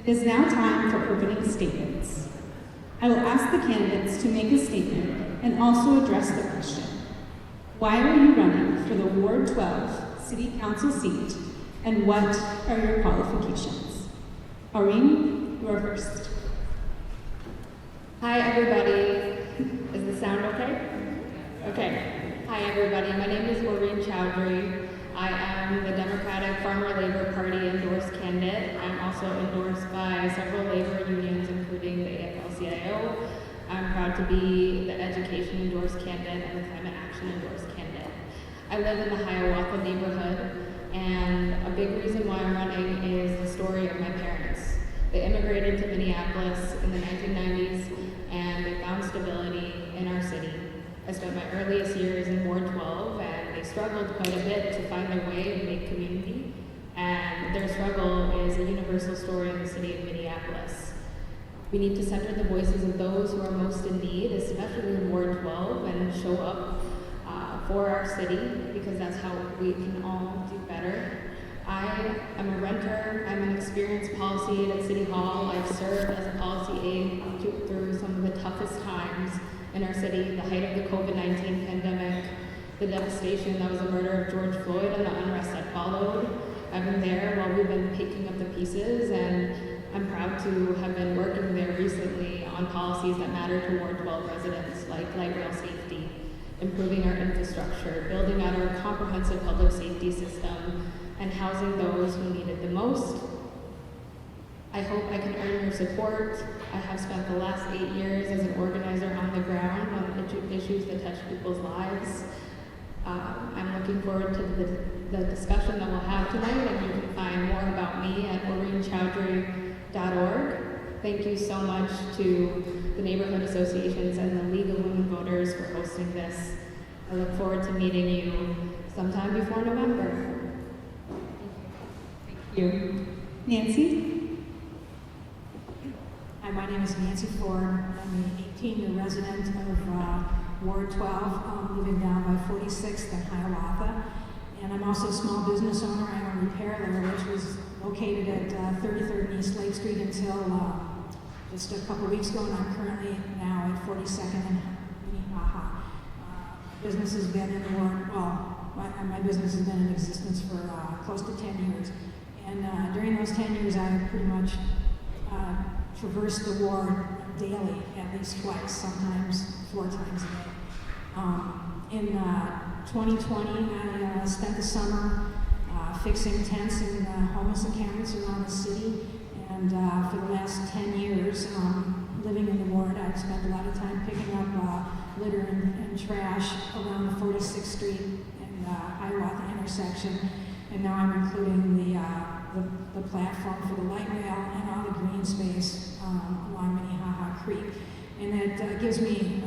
It is now time for opening statements. I will ask the candidates to make a statement and also address the question. Why are you running for the Ward 12 City Council seat, and what are your qualifications? Aureen, you are first. Hi everybody, is the sound okay? Okay. Hi everybody, my name is Maureen Chowdhury. I am the Democratic Farmer Labor Party endorsed candidate. I'm also endorsed by several labor unions, including the AFL-CIO. I'm proud to be the Education endorsed candidate and the Climate Action endorsed candidate. I live in the Hiawatha neighborhood, and a big reason why I'm running is the story of my parents. They immigrated to Minneapolis in the 1990s, and they found stability in our city. I spent my earliest years in Ward 12, and they struggled quite a bit to find their way and make community. And their struggle is a universal story in the city of Minneapolis. We need to center the voices of those who are most in need, especially in Ward 12, and show up for our city, because that's how we can all do better. I am a renter. I'm an experienced policy aide at City Hall. I've served as a policy aide through some of the toughest times in our city, the height of the COVID-19 pandemic, the devastation that was the murder of George Floyd, and the unrest that followed. I've been there while we've been picking up the pieces, and I'm proud to have been working there recently on policies that matter to Ward 12 residents, like light rail safety, improving our infrastructure, building out our comprehensive public safety system, and housing those who need it the most. I hope I can earn your support. I have spent the last 8 years as an organizer on the ground on issues that touch people's lives. I'm looking forward to the discussion that we'll have tonight, and you can find more about me at maureenchowdhury.org. Thank you so much to the neighborhood associations and the League of Women Voters for hosting this. I look forward to meeting you sometime before November. Thank you. Nancy? Hi, my name is Nancy Ford. I'm an 18-year resident of Ward 12, living down by 46th and Hiawatha. And I'm also a small business owner. I own a repair there, which was located at 33rd and East Lake Street until just a couple weeks ago, and I'm currently now at 42nd and Minneapolis. Business has been in the ward, well, my business has been in existence for close to 10 years. And during those 10 years, I've pretty much traversed the ward daily, at least twice, sometimes 4 times a day. In 2020, I spent the summer fixing tents in homeless encampments around the city. And for the last 10 years, living in the ward, I've spent a lot of time picking up litter and trash around the 46th Street and Hiawatha intersection. And now I'm including the platform for the light rail and all the green space along Minnehaha Creek. And that gives me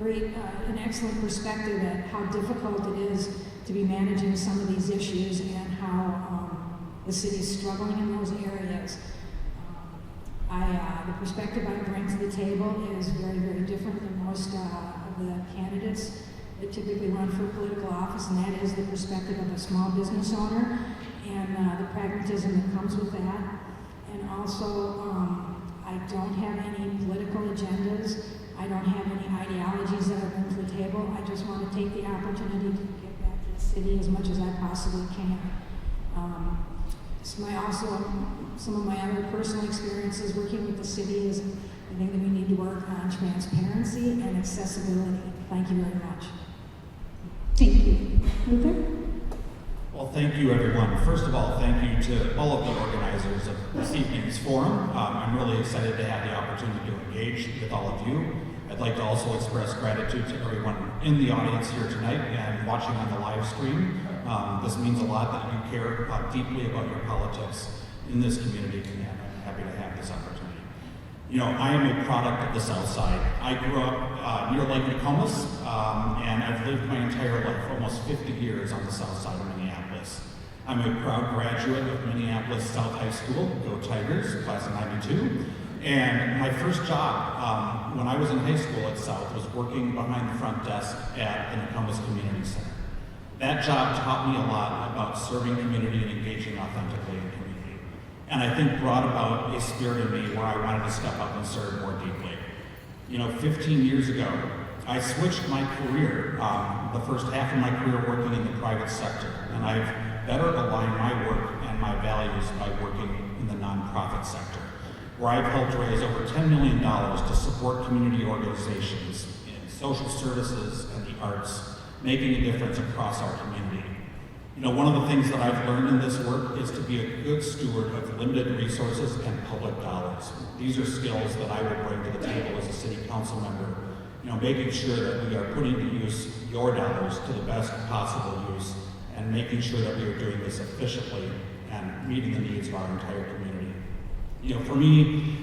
an excellent perspective at how difficult it is to be managing some of these issues and how the city is struggling in those areas. The perspective I bring to the table is very, very different than most of the candidates that typically run for political office, and that is the perspective of a small business owner and the pragmatism that comes with that. And also, I don't have any political agendas. I don't have any ideologies that I bring to the table. I just want to take the opportunity to give back to the city as much as I possibly can. Some of my other personal experiences working with the city is I think that we need to work on transparency and accessibility. Thank you very much. Thank you. Luther? Well, thank you, everyone. First of all, thank you to all of the organizers of this evening's forum. I'm really excited to have the opportunity to engage with all of you. I'd like to also express gratitude to everyone in the audience here tonight and watching on the live stream. This means a lot that you care deeply about your politics in this community, and I'm happy to have this opportunity. You know, I am a product of the South Side. I grew up near Lake Nokomis, and I've lived my entire life, almost 50 years, on the South Side of Minneapolis. I'm a proud graduate of Minneapolis South High School, go Tigers, class of '92. And my first job when I was in high school at South was working behind the front desk at the Nokomis Community Center. That job taught me a lot about serving community and engaging authentically in community. and I think brought about a spirit in me where I wanted to step up and serve more deeply. 15 years ago, I switched my career, the first half of my career working in the private sector, and I've better aligned my work and my values by working in the nonprofit sector, where I've helped raise over $10 million to support community organizations in social services and the arts, making a difference across our community. One of the things that I've learned in this work is to be a good steward of limited resources and public dollars. These are skills that I will bring to the table as a city council member, making sure that we are putting to use your dollars to the best possible use and making sure that we are doing this efficiently and meeting the needs of our entire community. For me,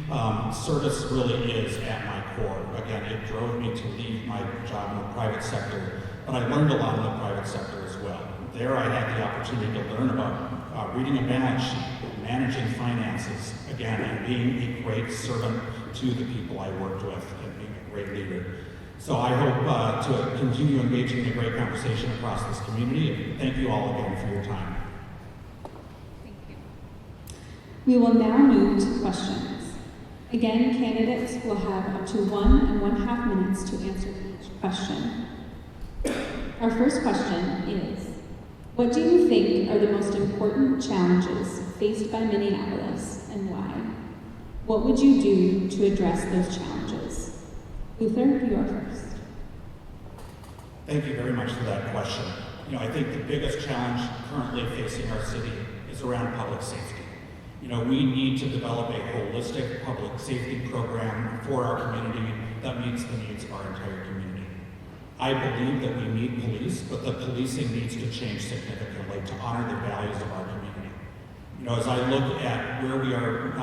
service really is at my core. Again, it drove me to leave my job in the private sector, but I learned a lot in the private sector as well. There I had the opportunity to learn about reading a balance sheet, managing finances, again, and being a great servant to the people I worked with and being a great leader. So I hope to continue engaging in a great conversation across this community, and thank you all again for your time. Thank you. We will now move to questions. Again, candidates will have up to 1.5 minutes to answer each question. Our first question is, what do you think are the most important challenges faced by Minneapolis and why? What would you do to address those challenges? Luther, you are first. Thank you very much for that question. I think the biggest challenge currently facing our city is around public safety. We need to develop a holistic public safety program for our community that meets the needs of our entire community. I believe that we need police, but the policing needs to change significantly to honor the values of our community. As I look at where we are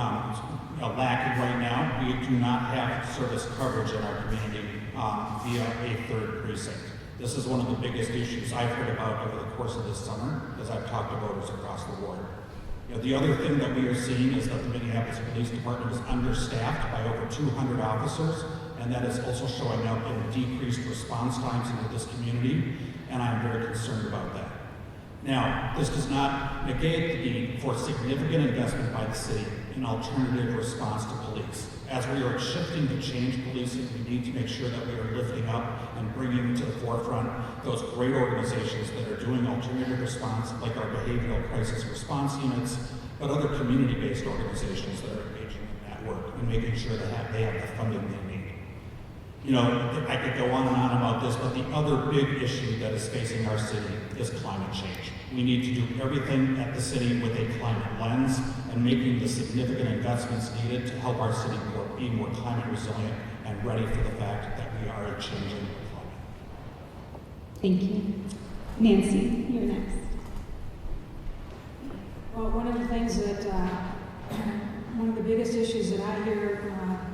lacking right now, we do not have service coverage in our community via a third precinct. This is one of the biggest issues I've heard about over the course of this summer as I've talked to voters across the board. The other thing that we are seeing is that the Minneapolis Police Department is understaffed by over 200 officers, and that is also showing up in decreased response times into this community, and I'm very concerned about that. Now, this does not negate the need for significant investment by the city in alternative response to police. As we are shifting to change policing, we need to make sure that we are lifting up and bringing to the forefront those great organizations that are doing alternative response, like our behavioral crisis response units, but other community-based organizations that are engaging in that work and making sure that they have the funding they need. I could go on and on about this, but the other big issue that is facing our city is climate change. We need to do everything at the city with a climate lens and making the significant investments needed to help our city be more climate resilient and ready for the fact that we are a changing climate. Thank you. Nancy, you're next. Well, one of the things that, one of the biggest issues that I hear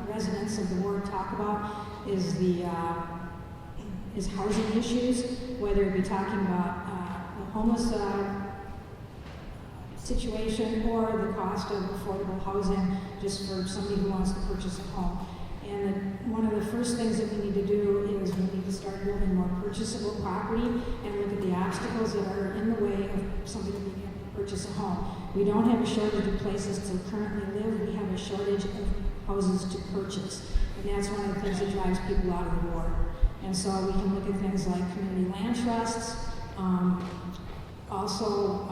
residents of the ward talk about is housing issues, whether it be talking about the homeless situation or the cost of affordable housing just for somebody who wants to purchase a home. And one of the first things that we need to do is we need to start building more purchasable property and look at the obstacles that are in the way of somebody being able to purchase a home. We don't have a shortage of places to currently live, we have a shortage of houses to purchase. And that's one of the things that drives people out of the ward. And so we can look at things like community land trusts, also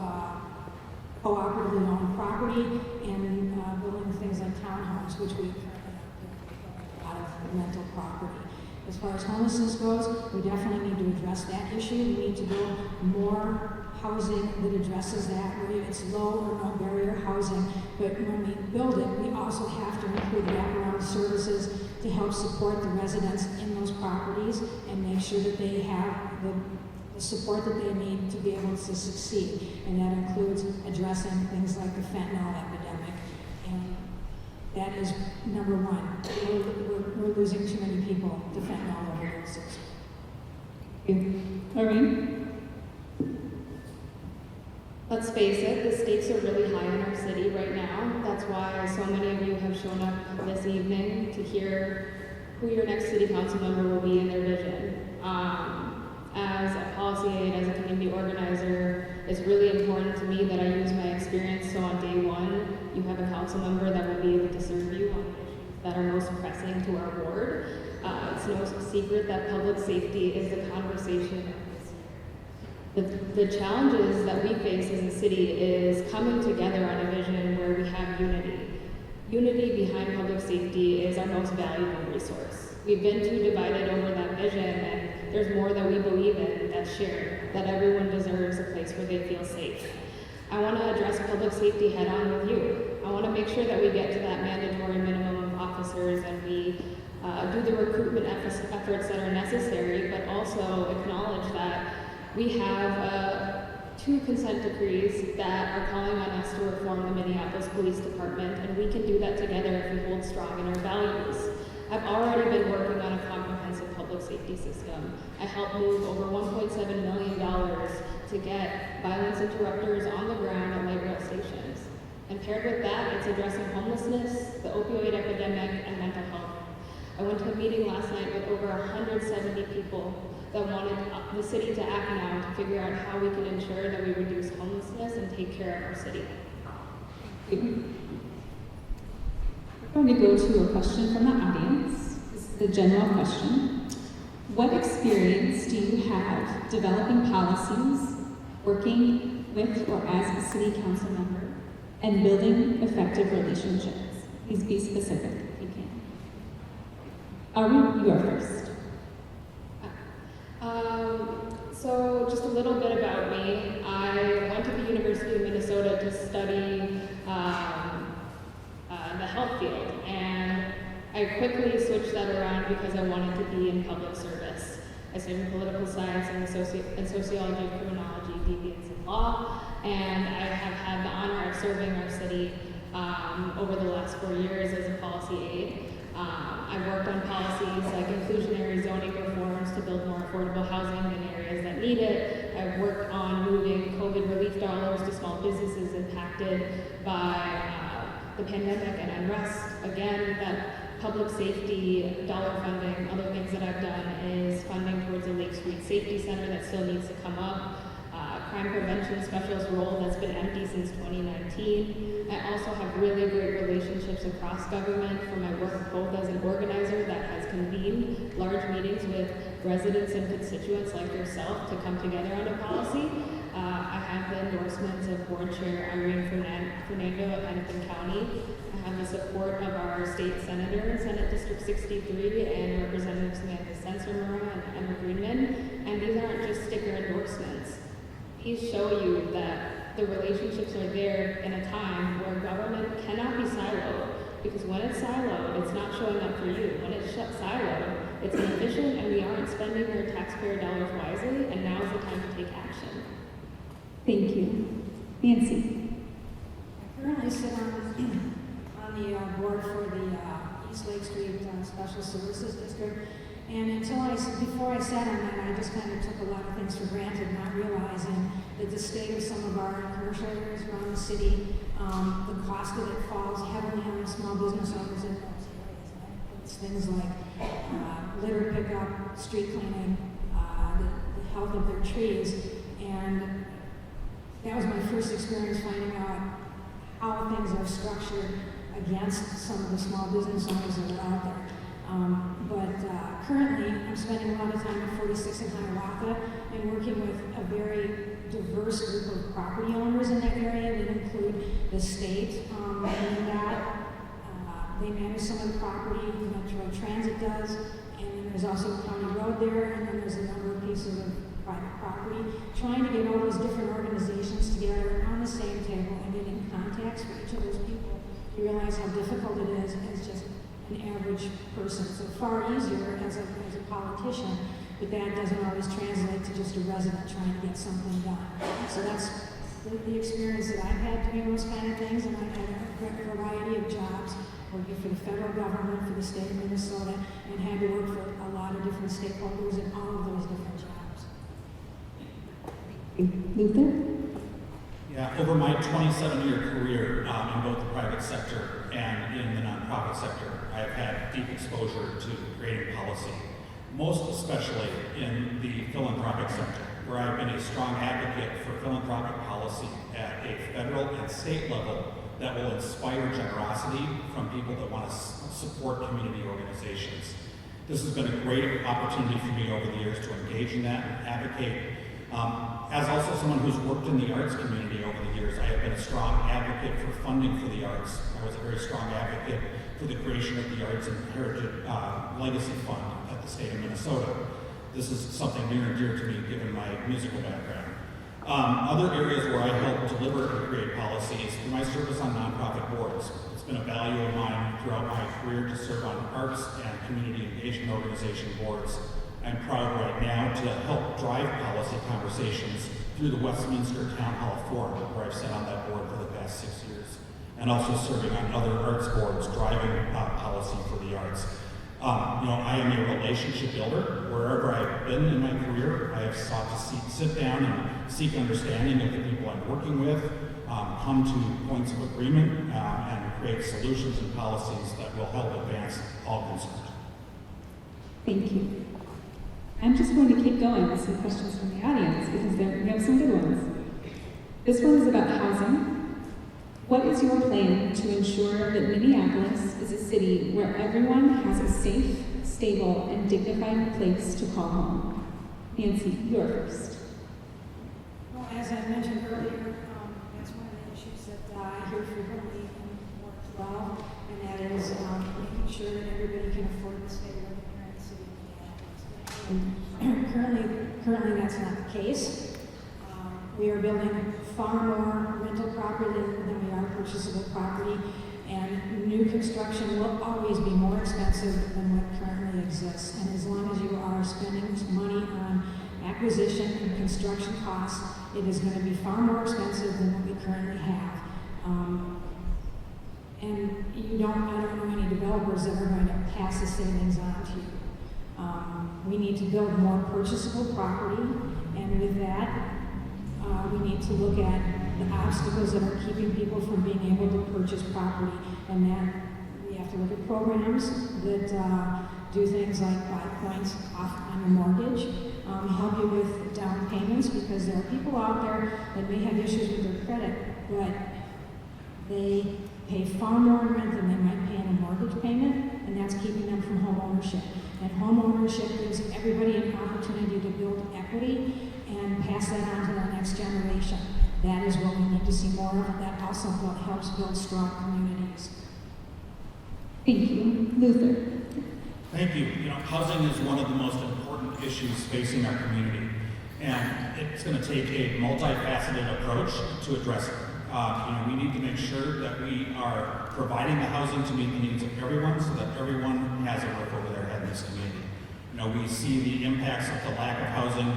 cooperatively owned property, and building things like townhomes, which we currently have a lot of rental property. As far as homelessness goes, we definitely need to address that issue. We need to build more housing that addresses that, whether it's low or no barrier housing. But when we build it, we also have to include wraparound services to help support the residents in those properties and make sure that they have the support that they need to be able to succeed. And that includes addressing things like the fentanyl epidemic. And that is number one. We're losing too many people to fentanyl overdoses. Thank you. Maureen? Let's face it, the stakes are really high in our city right now. That's why so many of you have shown up this evening to hear who your next city council member will be and their vision. As a policy aide, as a community organizer, it's really important to me that I use my experience so on day one, you have a council member that will be able to serve you on issues that are most pressing to our ward. It's no secret that public safety is the conversation of this year. The challenges that we face as a city is coming together on a vision where we have unity. Unity behind public safety is our most valuable resource. We've been too divided over that vision, and there's more that we believe in that's shared, that everyone deserves a place where they feel safe. I want to address public safety head on with you. I want to make sure that we get to that mandatory minimum of officers and we do the recruitment efforts that are necessary, but also acknowledge that we have 2 consent decrees that are calling on us to reform the Minneapolis Police Department, and we can do that together if we hold strong in our values. I've already been working on a comprehensive public safety system. I helped move over $1.7 million to get violence interrupters on the ground at light rail stations. And paired with that, it's addressing homelessness, the opioid epidemic, and mental health. I went to a meeting last night with over 170 people that wanted the city to act now to figure out how we can ensure that we reduce homelessness and take care of our city. We're going to go to a question from the audience. This is the general question. What experience do you have developing policies, working with or as a city council member, and building effective relationships? Please be specific if you can. You are first. So just a little bit about me. I went to the University of Minnesota to study the health field, and I quickly switched that around because I wanted to be in public service. I studied political science and sociology, criminology, deviance, and law, and I have had the honor of serving our city over the last 4 years as a policy aide. I've worked on policies like inclusionary zoning reforms to build more affordable housing in areas that need it. I've worked on moving COVID relief dollars to small businesses impacted by the pandemic and unrest. Again, that public safety dollar funding. Other things that I've done is funding towards a Lake Street Safety Center that still needs to come up. Crime prevention specialist role that's been empty since 2019. I also have really great relationships across government from my work both as an organizer that has convened large meetings with residents and constituents like yourself to come together on a policy. I have the endorsements of Board Chair Irene Fernando of Hennepin County. I have the support of our state senator in Senate District 63 and Representative Samantha Sensormura and Emma Greenman. And these aren't just sticker endorsements. These show you that the relationships are there in a time where government cannot be siloed, because when it's siloed, it's not showing up for you. When it's siloed, it's inefficient and we aren't spending our taxpayer dollars wisely, and now is the time to take action. Thank you. Nancy. I currently sit on the board for the East Lake Street Special Services District. And before I sat on that, I just kind of took a lot of things for granted, not realizing that the state of some of our commercial areas around the city, the cost of it falls heavily on the small business owners in those areas. And it's things like litter pickup, street cleaning, the health of their trees. And that was my first experience finding out how things are structured against some of the small business owners that are out there. Currently, I'm spending a lot of time at 46 in Hiawatha and working with a very diverse group of property owners in that area that include the state, and that they manage some of the property, Metro Transit does, and then there's also a county road there, and then there's a number of pieces of private property, trying to get all those different organizations together on the same table and getting contacts for each of those people. You realize how difficult it is as just an average person. So far easier as a politician, but that doesn't always translate to just a resident trying to get something done. So that's the experience that I've had doing those kind of things, and I've had a variety of jobs, working for the federal government, for the state of Minnesota, and had to work for a lot of different stakeholders in all of those different jobs. Luther? Yeah, over my 27-year career in both the private sector and in the nonprofit sector, I've had deep exposure to creating policy, most especially in the philanthropic sector. where I've been a strong advocate for philanthropic policy at a federal and state level that will inspire generosity from people that want to support community organizations. This has been a great opportunity for me over the years to engage in that and advocate. As also someone who's worked in the arts community over the years, I have been a strong advocate for funding for the arts. I was a very strong advocate for the creation of the Arts and Heritage Legacy Fund at the state of Minnesota. This is something near and dear to me given my musical background. Other areas where I help deliver and create policy is through my service on nonprofit boards. It's been a value of mine throughout my career to serve on arts and community engagement organization boards. I'm proud right now to help drive policy conversations through the Westminster Town Hall Forum, where I've sat on that board for the past 6 years, and also serving on other arts boards, driving policy for the arts. I am a relationship builder. Wherever I've been in my career, I have sought to sit down and seek understanding of the people I'm working with, come to points of agreement, and create solutions and policies that will help advance all concerned. Thank you. I'm just going to keep going with some questions from the audience because we have some good ones. This one is about housing. What is your plan to ensure that Minneapolis is a city where everyone has a safe, stable, and dignified place to call home? Nancy, you're first. Well, as I mentioned earlier, that's one of the issues that I hear frequently in Ward 12, and that is making sure that everybody can afford to stay living here in the city of Minneapolis. Currently that's not the case. We are building far more rental property than we are purchasable property, and new construction will always be more expensive than what currently exists. And as long as you are spending money on acquisition and construction costs, it is going to be far more expensive than what we currently have. And I don't know any developers that are going to pass the savings on to you. We need to build more purchasable property, and with that, we need to look at the obstacles that are keeping people from being able to purchase property, and that we have to look at programs that do things like buy points off on your mortgage, help you with down payments, because there are people out there that may have issues with their credit, but they pay far more in rent than they might pay in a mortgage payment, and that's keeping them from home ownership. And home ownership gives everybody an opportunity to build equity and pass that on to the next generation. That is what we need to see more of. That also helps build strong communities. Thank you. Luther. Thank you. Housing is one of the most important issues facing our community, and it's going to take a multifaceted approach to address it. We need to make sure that we are providing the housing to meet the needs of everyone so that everyone has a roof over their head in this community. We see the impacts of the lack of housing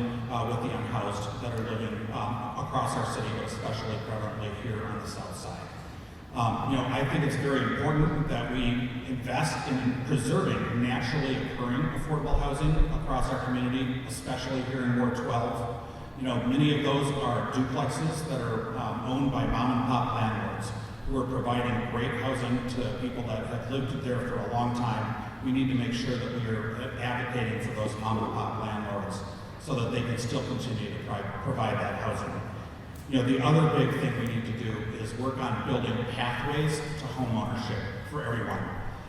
with the unhoused that are living across our city, but especially prevalently here on the south side. I think it's very important that we invest in preserving naturally occurring affordable housing across our community, especially here in Ward 12. Many of those are duplexes that are owned by mom and pop landlords who are providing great housing to people that have lived there for a long time. We need to make sure that we are advocating for those mom and pop landlords so that they can still continue to provide that housing. The other big thing we need to do is work on building pathways to home ownership for everyone.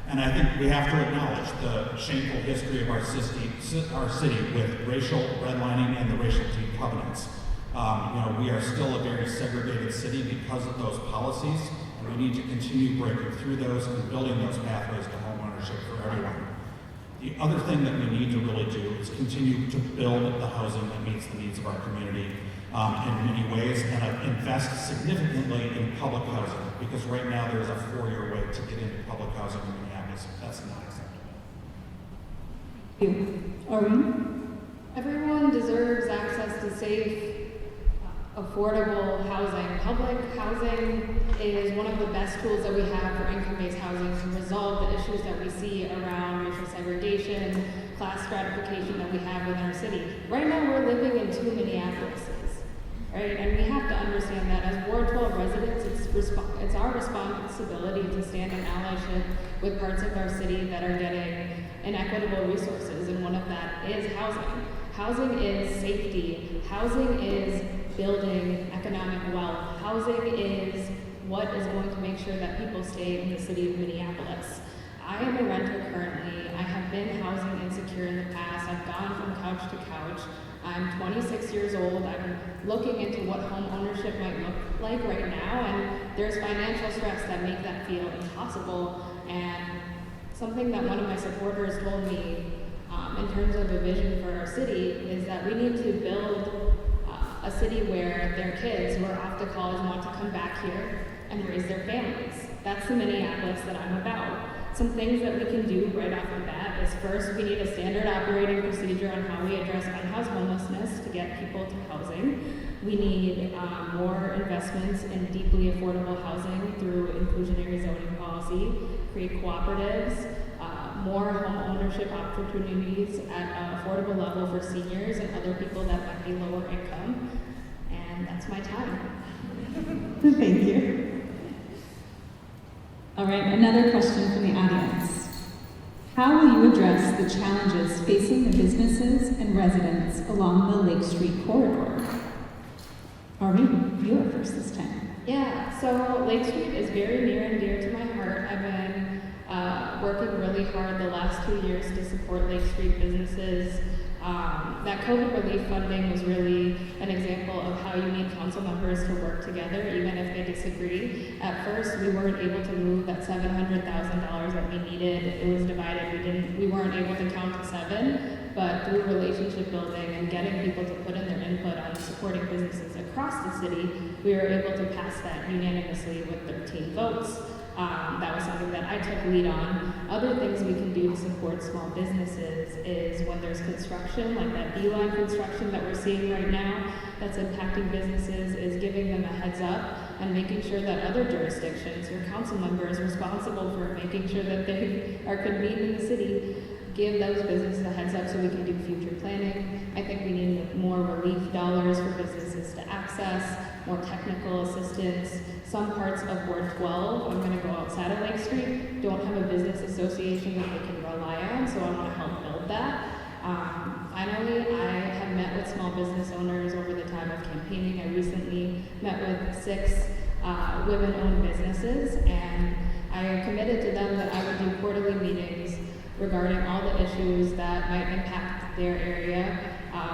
And I think we have to acknowledge the shameful history of our city with racial redlining and the racial team covenants. We are still a very segregated city because of those policies, and we need to continue breaking through those and building those pathways to home ownership for everyone. The other thing that we need to really do is continue to build the housing that meets the needs of our community in many ways, and invest significantly in public housing, because right now there's a 4-year wait to get into public housing in Minneapolis. That's not acceptable. Thank you. Maureen? Everyone deserves access to safe, affordable housing. Public housing is one of the best tools that we have for income-based housing to resolve the issues that we see around racial segregation, class stratification that we have within our city. Right now, we're living in 2 Minneapolises, right? And we have to understand that as Ward 12 residents, it's our responsibility to stand in allyship with parts of our city that are getting inequitable resources, and one of that is housing. Housing is safety. Housing is building economic wealth. Housing is what is going to make sure that people stay in the city of Minneapolis. I am a renter currently. I have been housing insecure in the past. I've gone from couch to couch. I'm 26 years old. I'm looking into what home ownership might look like right now, and there's financial stress that make that feel impossible. And something that one of my supporters told me in terms of a vision for our city is that we need to build a city where their kids who are off to college want to come back here and raise their families. That's the Minneapolis that I'm about. Some things that we can do right off the bat is first, we need a standard operating procedure on how we address unhoused homelessness to get people to housing. We need more investments in deeply affordable housing through inclusionary zoning policy, create cooperatives, more home ownership opportunities at an affordable level for seniors and other people that might be lower income. And that's my time. Thank you. All right, another question from the audience. How will you address the challenges facing the businesses and residents along the Lake Street corridor? Maureen, you are first this time. Yeah, so Lake Street is very near and dear to my heart. I've been working really hard the last 2 years to support Lake Street businesses. That COVID relief funding was really an example of how you need council members to work together, even if they disagree. At first, we weren't able to move that $700,000 that we needed. It was divided. We weren't able to count to 7, but through relationship building and getting people to put in their input on supporting businesses across the city, we were able to pass that unanimously with 13 votes. That was something that I took lead on. Other things we can do to support small businesses is when there's construction, like that beeline construction that we're seeing right now that's impacting businesses, is giving them a heads up and making sure that other jurisdictions, your council members responsible for making sure that they are convened in the city, give those businesses a heads up so we can do future planning. I think we need more relief dollars for businesses to access, more technical assistance. Some parts of Ward 12, I'm going to go outside of Lake Street, don't have a business association that they can rely on, so I want to help build that. Finally, I have met with small business owners over the time of campaigning. I recently met with 6 women-owned businesses, and I committed to them that I would do quarterly meetings regarding all the issues that might impact their area,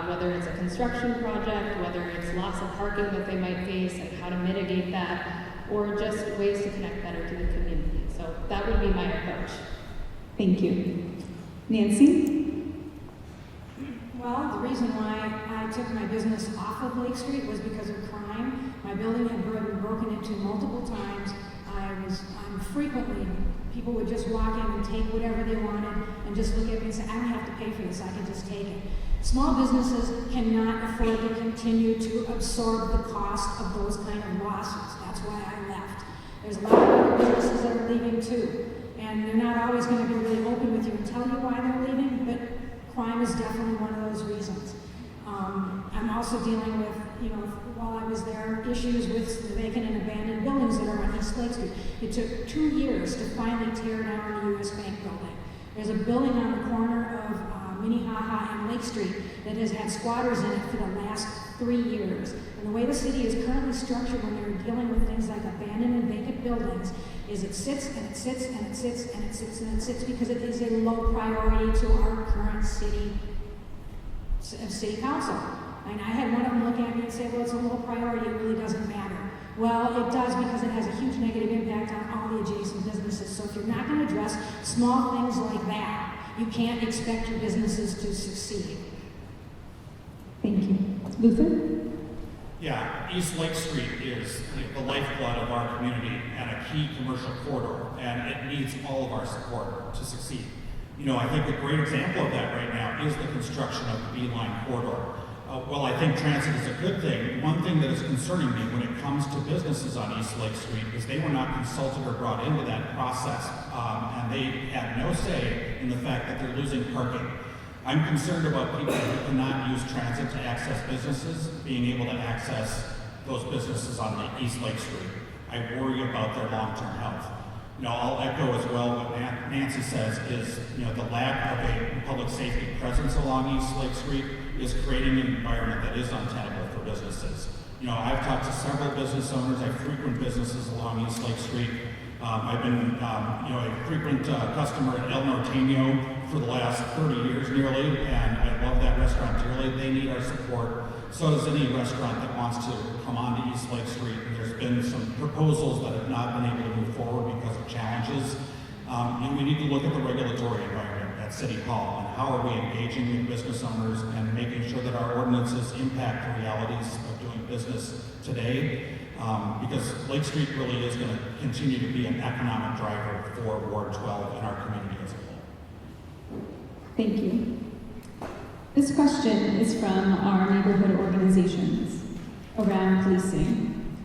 whether it's a construction project, whether it's loss of parking that they might face and how to mitigate that, or just ways to connect better to the community. So that would be my approach. Thank you. Nancy? Well, the reason why I took my business off of Lake Street was because of crime. My building had been broken into multiple times. I'm frequently, people would just walk in and take whatever they wanted and just look at me and say, I don't have to pay for this, I can just take it. Small businesses cannot afford to continue to absorb the cost of those kind of losses. That's why I left. There's a lot of other businesses that are leaving too. And they're not always going to be really open with you and tell you why they're leaving, but crime is definitely one of those reasons. I'm also dealing with, while I was there, issues with the vacant and abandoned buildings that are on East Lake Street. It took 2 years to finally tear down the U.S. Bank building. There's a building on the corner of Minneapolis and Lake Street that has had squatters in it for the last 3 years. And the way the city is currently structured when they're dealing with things like abandoned and vacant buildings is it sits and it sits and it sits and it sits and it sits because it is a low priority to our current city council. And I had one of them look at me and say, well, it's a low priority, it really doesn't matter. Well, it does because it has a huge negative impact on all the adjacent businesses. So if you're not going to address small things like that, you can't expect your businesses to succeed. Thank you. Luther? Yeah, East Lake Street is the lifeblood of our community and a key commercial corridor, and it needs all of our support to succeed. I think a great example of that right now is the construction of the Beeline corridor. While I think transit is a good thing, one thing that is concerning me when it comes to businesses on East Lake Street is they were not consulted or brought into that process, and they had no say in the fact that they're losing parking. I'm concerned about people who cannot use transit to access businesses being able to access those businesses on the East Lake Street. I worry about their long-term health. I'll echo as well what Nancy says is, the lack of a public safety presence along East Lake Street is creating an environment that is untenable for businesses. I've talked to several business owners. I frequent businesses along East Lake Street. I've been, a frequent customer at El Norteño for the last 30 years nearly, and I love that restaurant dearly. They need our support. So does any restaurant that wants to come on to East Lake Street. And there's been some proposals that have not been able to move forward because of challenges. And we need to look at the regulatory environment at City Hall and how are we engaging with business owners and making sure that our ordinances impact the realities of doing business today. Because Lake Street really is going to continue to be an economic driver for Ward 12 and our community as a whole. Thank you. This question is from our neighborhood organizations around policing.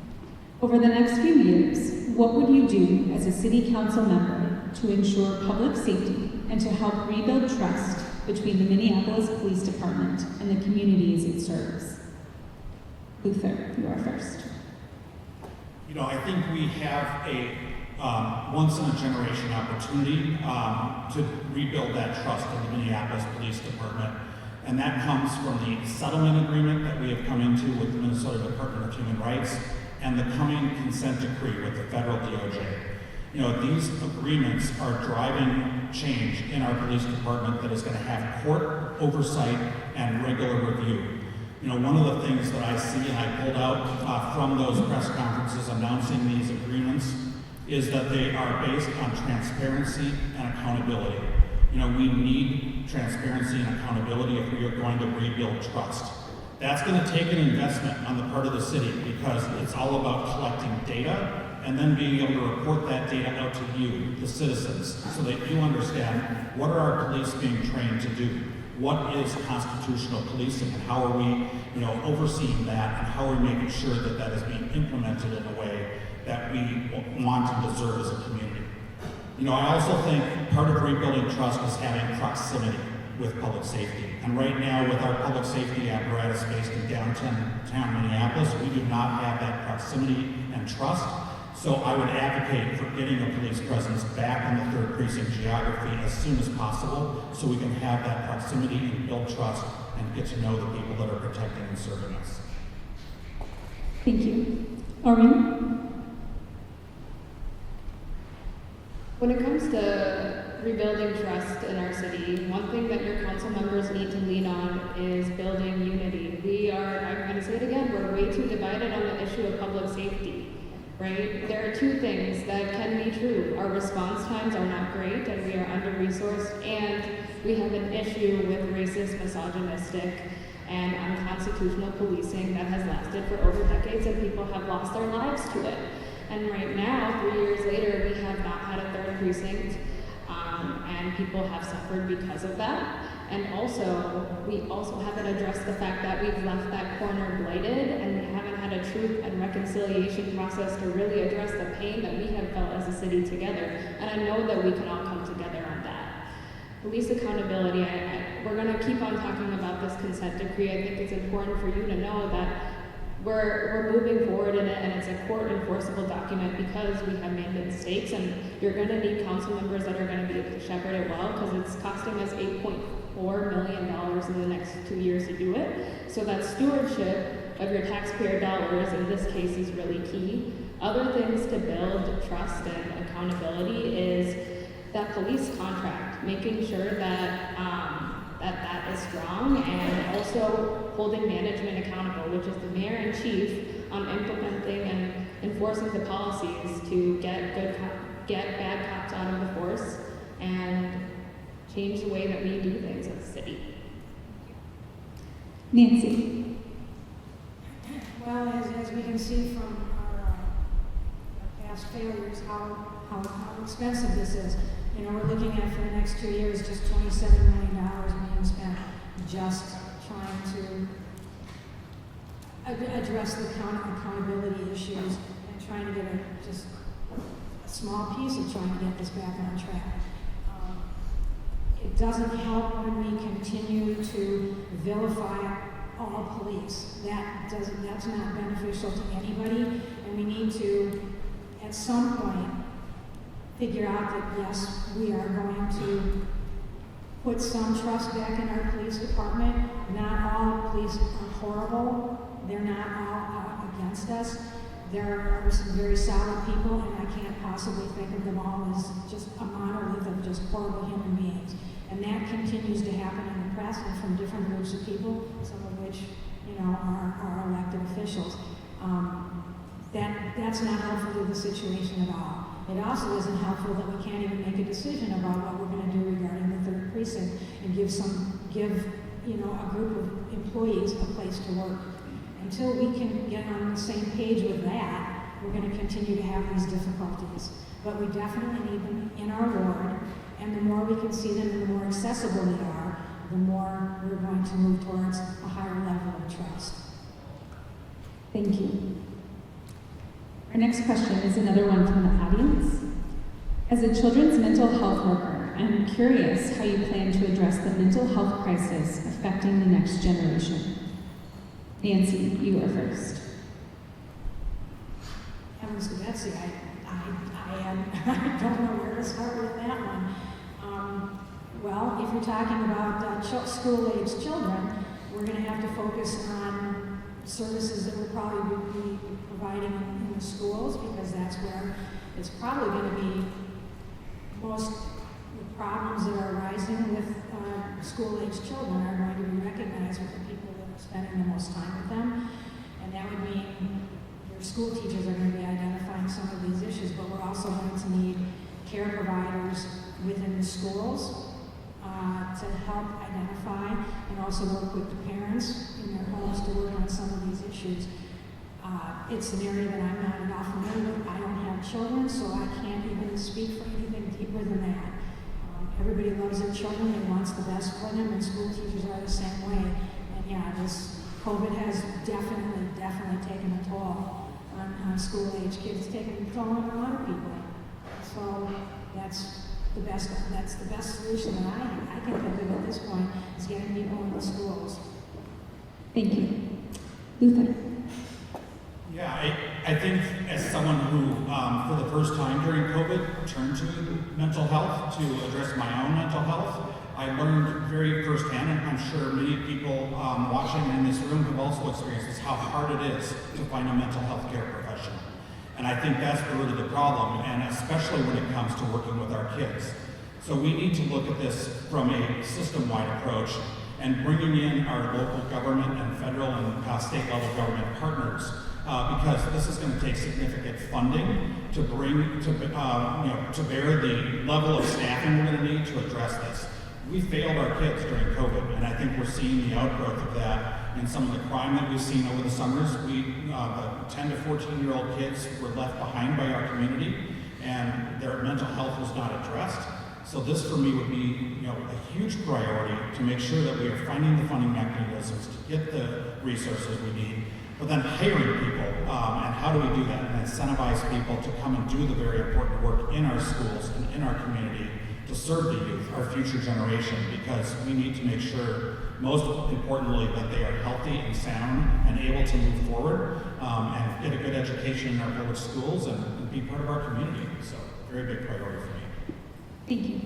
Over the next few years, what would you do as a city council member to ensure public safety and to help rebuild trust between the Minneapolis Police Department and the communities it serves? Luther, you are first. I think we have a once-in-a-generation opportunity to rebuild that trust in the Minneapolis Police Department. And that comes from the settlement agreement that we have come into with the Minnesota Department of Human Rights and the coming consent decree with the federal DOJ. These agreements are driving change in our police department that is going to have court oversight and regular review. One of the things that I see, and I pulled out from those press conferences announcing these agreements, is that they are based on transparency and accountability. We need transparency and accountability if we are going to rebuild trust. That's going to take an investment on the part of the city because it's all about collecting data and then being able to report that data out to you, the citizens, so that you understand what are our police being trained to do. What is constitutional policing and how are we, overseeing that and how are we making sure that that is being implemented in a way that we want and deserve as a community. I also think part of rebuilding trust is having proximity with public safety. And right now with our public safety apparatus based in downtown Minneapolis, we do not have that proximity and trust. So I would advocate for getting a police presence back in the 3rd Precinct geography as soon as possible so we can have that proximity and build trust and get to know the people that are protecting and serving us. Thank you. Aubrey? When it comes to rebuilding trust in our city, one thing that your council members need to lean on is building unity. I'm going to say it again, we're way too divided on the issue of public safety, right? There are two things that can be true. Our response times are not great and we are under-resourced, and we have an issue with racist, misogynistic, and unconstitutional policing that has lasted for over decades and people have lost their lives to it. And right now, 3 years later, we have not had a 3rd precinct, and people have suffered because of that. And also, we also haven't addressed the fact that we've left that corner blighted, and we haven't had a truth and reconciliation process to really address the pain that we have felt as a city together. And I know that we can all come together on that. Police accountability, we're going to keep on talking about this consent decree. I think it's important for you to know that we're moving forward in it, and it's a court enforceable document because we have made mistakes, and you're going to need council members that are going to be able to shepherd it well because it's costing us $8.4 million in the next 2 years to do it. So that stewardship of your taxpayer dollars in this case is really key. Other things to build trust and accountability is that police contract, making sure that that is strong, and also holding management accountable, which is the mayor and chief on implementing and enforcing the policies to get bad cops out of the force and change the way that we do things as a city. Nancy? Well, as we can see from our past failures, how expensive this is. We're looking at for the next 2 years just $27 million being spent just trying to address the accountability issues and trying to get just a small piece of trying to get this back on track. It doesn't help when we continue to vilify all police. That's not beneficial to anybody, and we need to, at some point, figure out that yes, we are going to put some trust back in our police department. Not all police are horrible. They're not all against us. There are some very solid people, and I can't possibly think of them all as just a monolith of just horrible human beings. And that continues to happen in the press and from different groups of people, some of which, are elected officials. That's not helpful to the situation at all. It also isn't helpful that we can't even make a decision about what we're going to do regarding the 3rd precinct and give a group of employees a place to work. Until we can get on the same page with that, we're going to continue to have these difficulties. But we definitely need them in our ward, and the more we can see them and the more accessible they are, the more we're going to move towards a higher level of trust. Thank you. Our next question is another one from the audience. As a children's mental health worker, I'm curious how you plan to address the mental health crisis affecting the next generation. Nancy, you are first. Heavens to Betsy, I don't know where to start with that one. Well, if you're talking about school-age children, we're going to have to focus on services that we'll probably be providing in the schools, because that's where it's probably going to be most the problems that are arising with school-age children are going to be recognized with the people that are spending the most time with them. And that would mean your school teachers are going to be identifying some of these issues, but we're also going to need care providers within the schools to help identify and also work with the parents in their homes to work on some of these issues. It's an area that I'm not at all familiar with. I don't have children, so I can't even speak for anything deeper than that. Everybody loves their children and wants the best for them, and school teachers are the same way. And yeah, this COVID has definitely taken a toll on school-age kids. It's taken a toll on a lot of people. So that's the best solution that I can think of at this point, is getting people in the schools. Thank you. Luther. Yeah, I think as someone who, for the first time during COVID, turned to mental health to address my own mental health, I learned very firsthand, and I'm sure many people watching in this room have also experienced this, how hard it is to find a mental health care professional. And I think that's the root of the problem, and especially when it comes to working with our kids. So we need to look at this from a system-wide approach and bringing in our local government and federal and state level government partners, because this is going to take significant funding to bring to bear the level of staffing we're going to need to address this. We failed our kids during COVID, and I think we're seeing the outgrowth of that in some of the crime that we've seen over the summers. The 10 to 14-year-old kids were left behind by our community, and their mental health was not addressed. So this, for me, would be a huge priority to make sure that we are finding the funding mechanisms to get the resources we need, but then hiring people, and how do we do that, and incentivize people to come and do the very important work in our schools and in our community to serve the youth, our future generation, because we need to make sure, most importantly, that they are healthy and sound and able to move forward and get a good education in our public schools and be part of our community. So, very big priority for me. Thank you.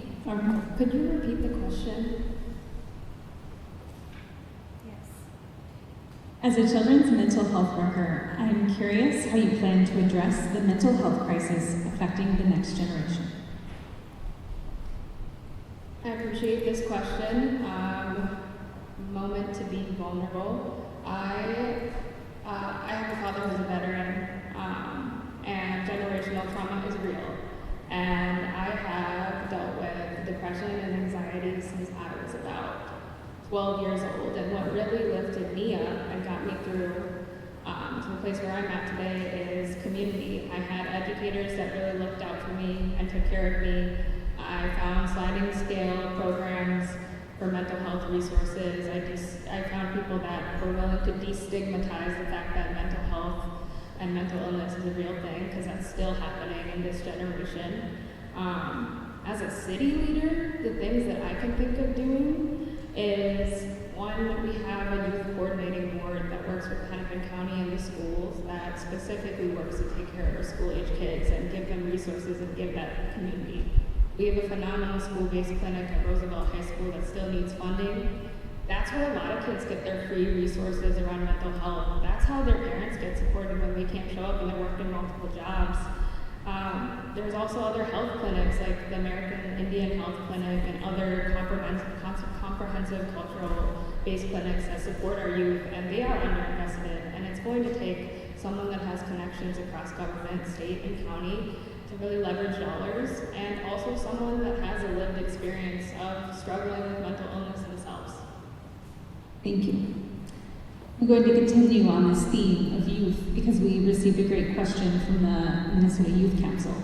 Could you repeat the question? As a children's mental health worker, I'm curious how you plan to address the mental health crisis affecting the next generation. I appreciate this question. Moment to be vulnerable. I have a father who's a veteran, and generational trauma is real. And I have dealt with depression and anxiety since I was about 12 years old. And what really lifted me up and got me through to the place where I'm at today is community. I had educators that really looked out for me and took care of me. I found sliding scale programs for mental health resources. I found people that were willing to destigmatize the fact that mental health and mental illness is a real thing, because that's still happening in this generation. As a city leader, the things that I can think of doing is one, we have a youth coordinating board that works with Hennepin County and the schools that specifically works to take care of our school-age kids and give them resources and give that community. We have a phenomenal school-based clinic at Roosevelt High School that still needs funding. That's where a lot of kids get their free resources around mental health. That's how their parents get supported when they can't show up and they're working multiple jobs. There's also other health clinics like the American Indian Health Clinic and other comprehensive cultural-based clinics that support our youth, and they are underinvested. And it's going to take someone that has connections across government, state, and county to really leverage dollars, and also someone that has a lived experience of struggling with mental illness themselves. Thank you. I'm going to continue on this theme of youth because we received a great question from the Minnesota Youth Council.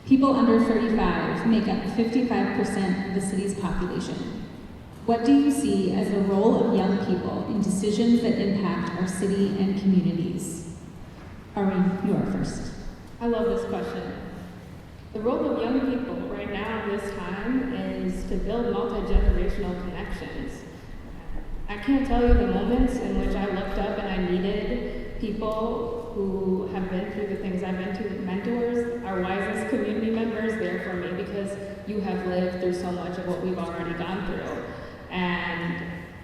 People under 35 make up 55% of the city's population. What do you see as the role of young people in decisions that impact our city and communities? Arlene, you are first. I love this question. The role of young people right now, this time, is to build multi-generational connections. I can't tell you the moments in which I looked up and I needed people who have been through the things I've been through, mentors, our wisest community members there for me, because you have lived through so much of what we've already gone through. And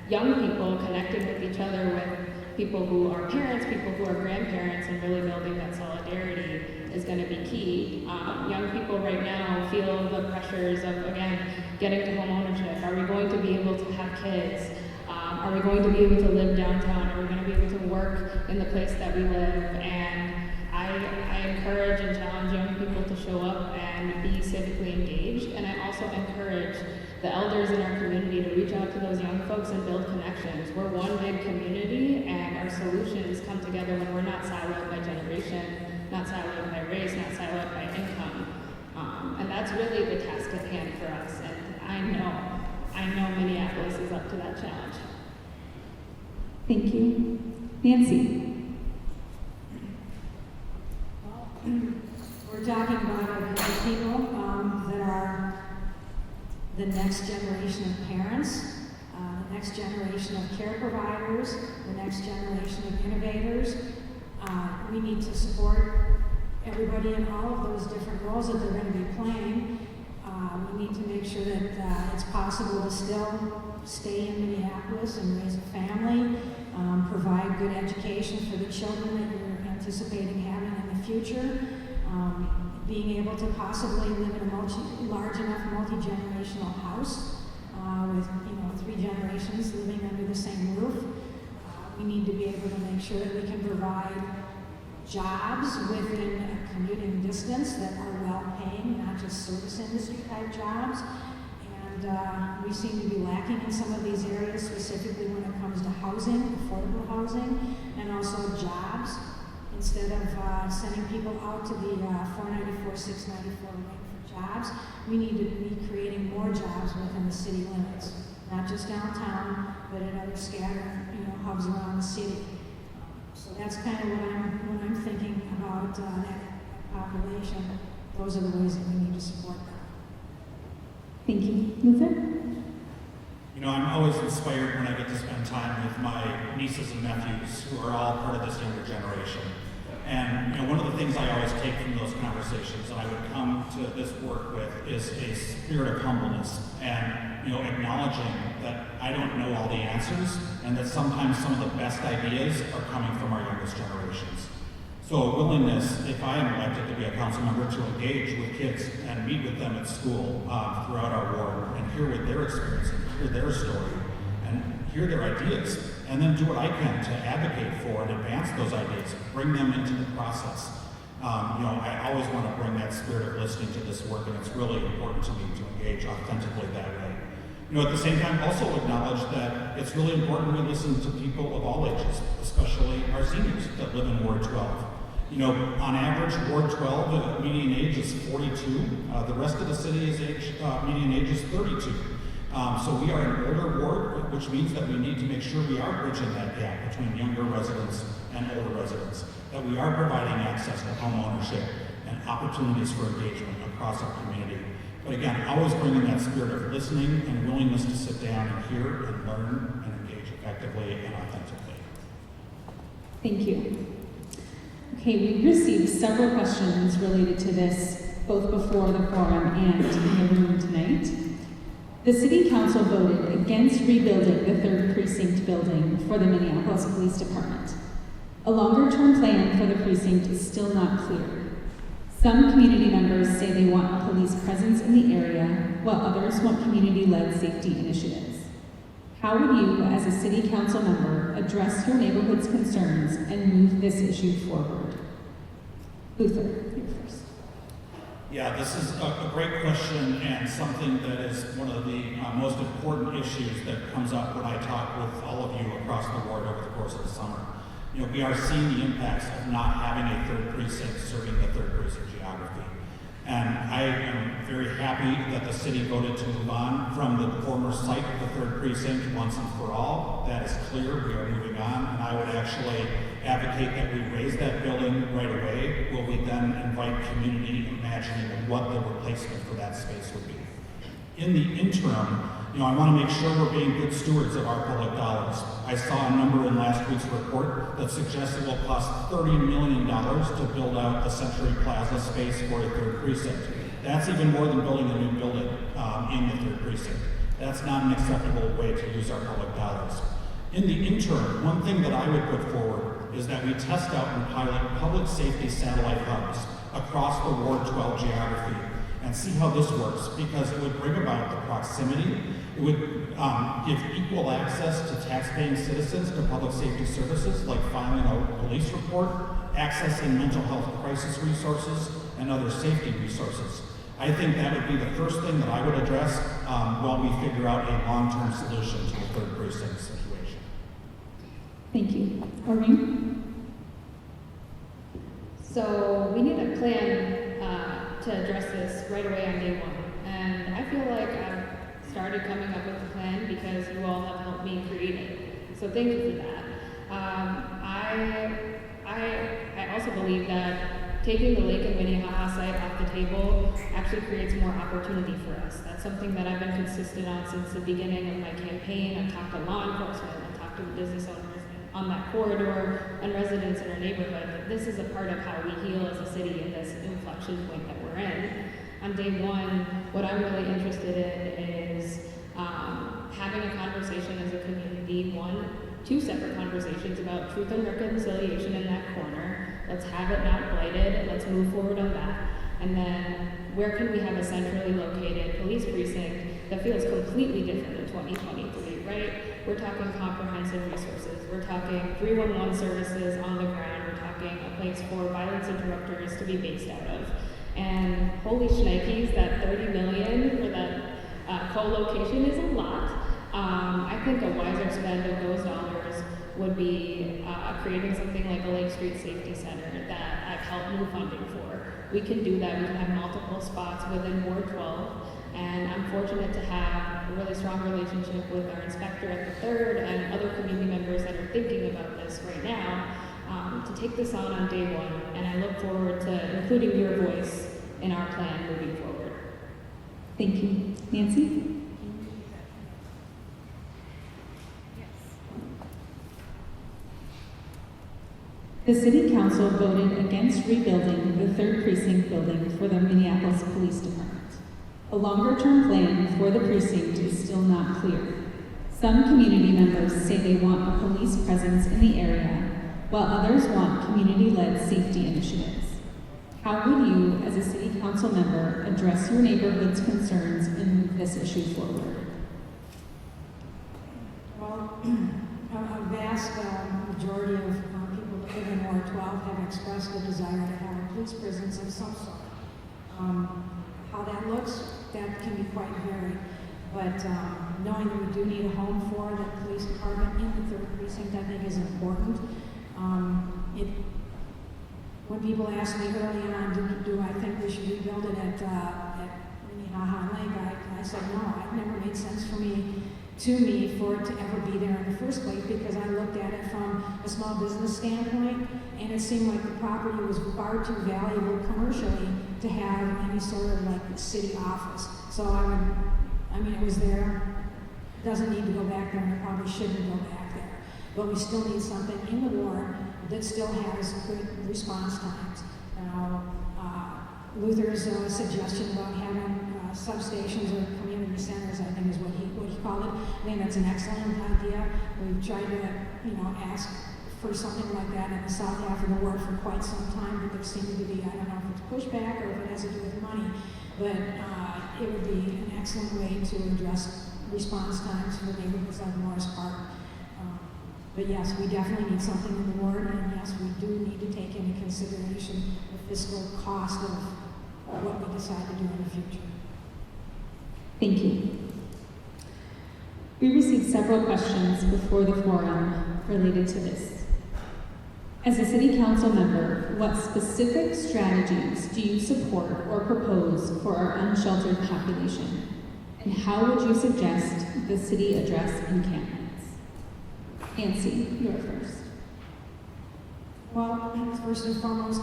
young people connecting with each other, with people who are parents, people who are grandparents, and really building that solidarity is going to be key. Young people right now feel the pressures of, again, getting to home ownership. Are we going to be able to have kids? Are we going to be able to live downtown? Are we going to be able to work in the place that we live? And I encourage and challenge young people to show up and be civically engaged. And I also encourage the elders in our community to reach out to those young folks and build connections. We're one big community, and our solutions come together when we're not siloed by generation, not siloed by race, not siloed by income. And that's really the task at hand for us. And I know Minneapolis is up to that challenge. Thank you. Nancy. Well, we're talking about people that are the next generation of parents, the next generation of care providers, the next generation of innovators. We need to support everybody in all of those different roles that they're going to be playing. We need to make sure that it's possible to still stay in Minneapolis and raise a family, provide good education for the children that you're anticipating having in the future, being able to possibly live in a large enough multi-generational house with 3 generations living under the same roof. We need to be able to make sure that we can provide jobs within a commuting distance that are well-paying, not just service industry type jobs. And we seem to be lacking in some of these areas, specifically when it comes to housing, affordable housing, and also jobs. Instead of sending people out to the 494, 694 waiting for jobs, we need to be creating more jobs within the city limits, not just downtown, but in other scattered hubs around the city. So that's kind of what I'm thinking about that population. Those are the ways that we need to support them. Thank you. Luther? I'm always inspired when I get to spend time with my nieces and nephews who are all part of this younger generation. And one of the things I always take from those conversations and I would come to this work with is a spirit of humbleness and acknowledging that I don't know all the answers and that sometimes some of the best ideas are coming from our youngest generations. So a willingness, if I am elected to be a council member, to engage with kids and meet with them at school throughout our ward and hear what their experience and hear their story and hear their ideas, and then do what I can to advocate for and advance those ideas, bring them into the process. I always want to bring that spirit of listening to this work, and it's really important to me to engage authentically that way. At the same time, also acknowledge that it's really important we listen to people of all ages, especially our seniors that live in Ward 12. On average, Ward 12, the median age is 42. The rest of the city is median age is 32. So we are an older ward, which means that we need to make sure we are bridging that gap between younger residents and older residents, that we are providing access to home ownership and opportunities for engagement across our community. But again, always bringing that spirit of listening and willingness to sit down and hear and learn and engage effectively and authentically. Thank you. Okay, we received several questions related to this, both before the forum and in the room tonight. The City Council voted against rebuilding the 3rd Precinct building for the Minneapolis Police Department. A longer-term plan for the precinct is still not clear. Some community members say they want a police presence in the area, while others want community-led safety initiatives. How would you, as a City Council member, address your neighborhood's concerns and move this issue forward? Luther, you first. Yeah, this is a great question and something that is one of the most important issues that comes up when I talk with all of you across the ward over the course of the summer. You know, we are seeing the impacts of not having a 3rd precinct serving the 3rd precinct geography. And I am very happy that the city voted to move on from the former site of the 3rd precinct once and for all. That is clear, we are moving on, and I would actually advocate that we raise that building right away. Will we then invite community imagining of what the replacement for that space would be? In the interim, you know, I want to make sure we're being good stewards of our public dollars. I saw a number in last week's report that suggests it will cost $30 million to build out the Century Plaza space for a 3rd precinct. That's even more than building a new building in the 3rd precinct. That's not an acceptable way to use our public dollars. In the interim, one thing that I would put forward is that we test out and pilot public safety satellite hubs across the Ward 12 geography and see how this works, because it would bring about the proximity. It would give equal access to taxpaying citizens to public safety services like filing a police report, accessing mental health crisis resources, and other safety resources. I think that would be the first thing that I would address while we figure out a long-term solution to the 3rd precinct situation. Thank you. Maureen? So we need a plan to address this right away on day one. And I feel like I've started coming up with a plan because you all have helped me create it. So thank you for that. I also believe that taking the Lake and Minnehaha site off the table actually creates more opportunity for us. That's something that I've been consistent on since the beginning of my campaign. I've talked to law enforcement, I've talked to the business owners on that corridor and residents in our neighborhood. But this is a part of how we heal as a city in this inflection point that we're in. On day one, what I'm really interested in is having a conversation as a community, two separate conversations about truth and reconciliation in that corner. Let's have it not blighted, let's move forward on that. And then where can we have a centrally located police precinct that feels completely different in 2023, right? We're talking comprehensive resources. We're talking 311 services on the ground. We're talking a place for violence interrupters to be based out of. And holy shnikes, that $30 million for that co-location is a lot. I think a wiser spend of those dollars would be creating something like a Lake Street Safety Center that I've helped move funding for. We can do that. We can have multiple spots within Ward 12. And I'm fortunate to have a really strong relationship with our inspector at the 3rd and other community members that are thinking about this right now to take this on day one. And I look forward to including your voice in our plan moving forward. Thank you. Nancy? The City Council voted against rebuilding the 3rd Precinct building for the Minneapolis Police Department. A longer-term plan for the precinct is still not clear. Some community members say they want a police presence in the area, while others want community-led safety initiatives. How would you, as a City Council member, address your neighborhood's concerns and move this issue forward? Well, a vast majority of people that live in Ward 12 have expressed a desire to have a police presence of some sort. How that looks, that can be quite varied. But knowing that we do need a home for the police department in the 3rd precinct, I think is important. When people ask me early on, do I think we should rebuild it at Minnehaha Lake, I said no. It never made sense to me for it to ever be there in the first place, because I looked at it from a small business standpoint, and it seemed like the property was far too valuable commercially to have any sort of like city office. So it was there, doesn't need to go back there, and it probably shouldn't go back there. But we still need something in the ward that still has good response times. Now, Luther's suggestion about having substations or community centers, I think is what he called it. I think that's an excellent idea. We've tried to, ask for something like that in the south half of the ward for quite some time, but there seemed to be, I don't know if it's pushback or if it has to do with money, but it would be an excellent way to address response times for neighborhoods like Morris Park. But yes, we definitely need something in the ward, and yes, we do need to take into consideration the fiscal cost of what we decide to do in the future. Thank you. We received several questions before the forum related to this. As a city council member, what specific strategies do you support or propose for our unsheltered population? And how would you suggest the city address encampments? Nancy, you're first. Well, first and foremost,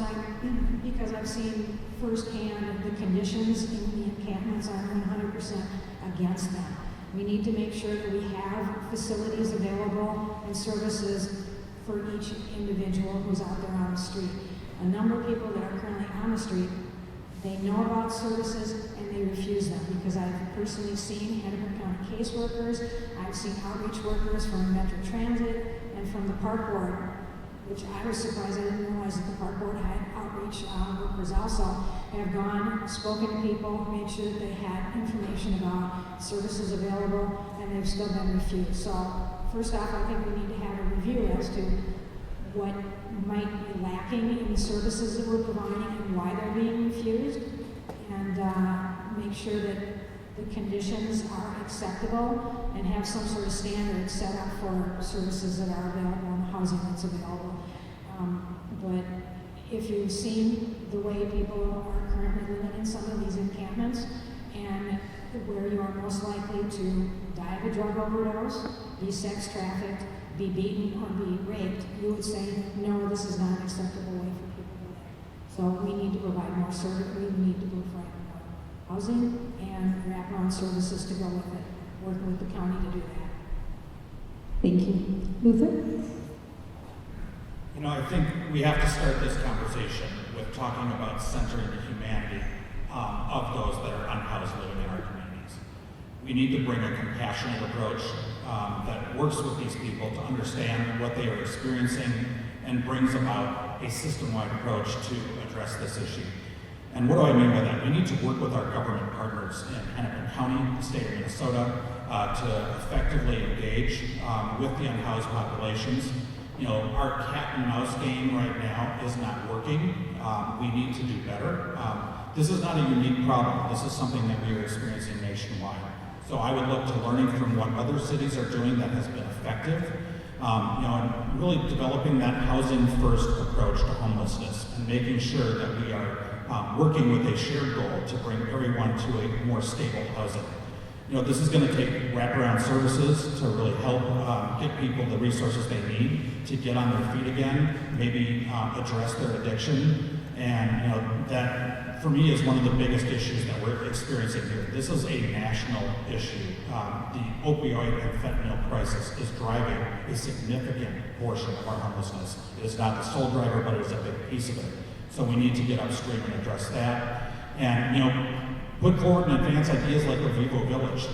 because I've seen firsthand the conditions in the encampments, I'm 100% against them. We need to make sure that we have facilities available and services for each individual who's out there on the street. A number of people that are currently on the street, they know about services and they refuse them, because I've personally seen Hennepin County caseworkers, I've seen outreach workers from Metro Transit and from the Park Board, which I was surprised. I didn't realize that the Park Board had outreach workers also, have gone, spoken to people, made sure that they had information about services available, and they've still been refused. So first off, I think we need to have a review as to what might be lacking in the services that we're providing and why they're being refused, and make sure that the conditions are acceptable and have some sort of standard set up for services that are available and housing that's available. But if you've seen the way people are currently living in some of these encampments, and where you are most likely to die of a drug overdose, be sex trafficked, be beaten, or be raped, you would say, no, this is not an acceptable way for people to live. So we need to provide more service, we need to provide more housing and wraparound services to go with it, working with the county to do that. Thank you. Luther? I think we have to start this conversation with talking about centering the humanity of those that are unhoused living in our communities. We need to bring a compassionate approach that works with these people to understand what they are experiencing and brings about a system-wide approach to address this issue. And what do I mean by that? We need to work with our government partners in Hennepin County, the state of Minnesota, to effectively engage with the unhoused populations. Our cat and mouse game right now is not working. We need to do better. This is not a unique problem. This is something that we are experiencing nationwide. So I would look to learning from what other cities are doing that has been effective, and really developing that housing first approach to homelessness and making sure that we are working with a shared goal to bring everyone to a more stable housing. This is going to take wraparound services to really help get people the resources they need to get on their feet again, maybe address their addiction. And that, for me, is one of the biggest issues that we're experiencing here. This is a national issue. The opioid and fentanyl crisis is driving a significant portion of our homelessness. It is not the sole driver, but it is a big piece of it. So we need to get upstream and address that. And, put forward and advance ideas like a Vivo Village.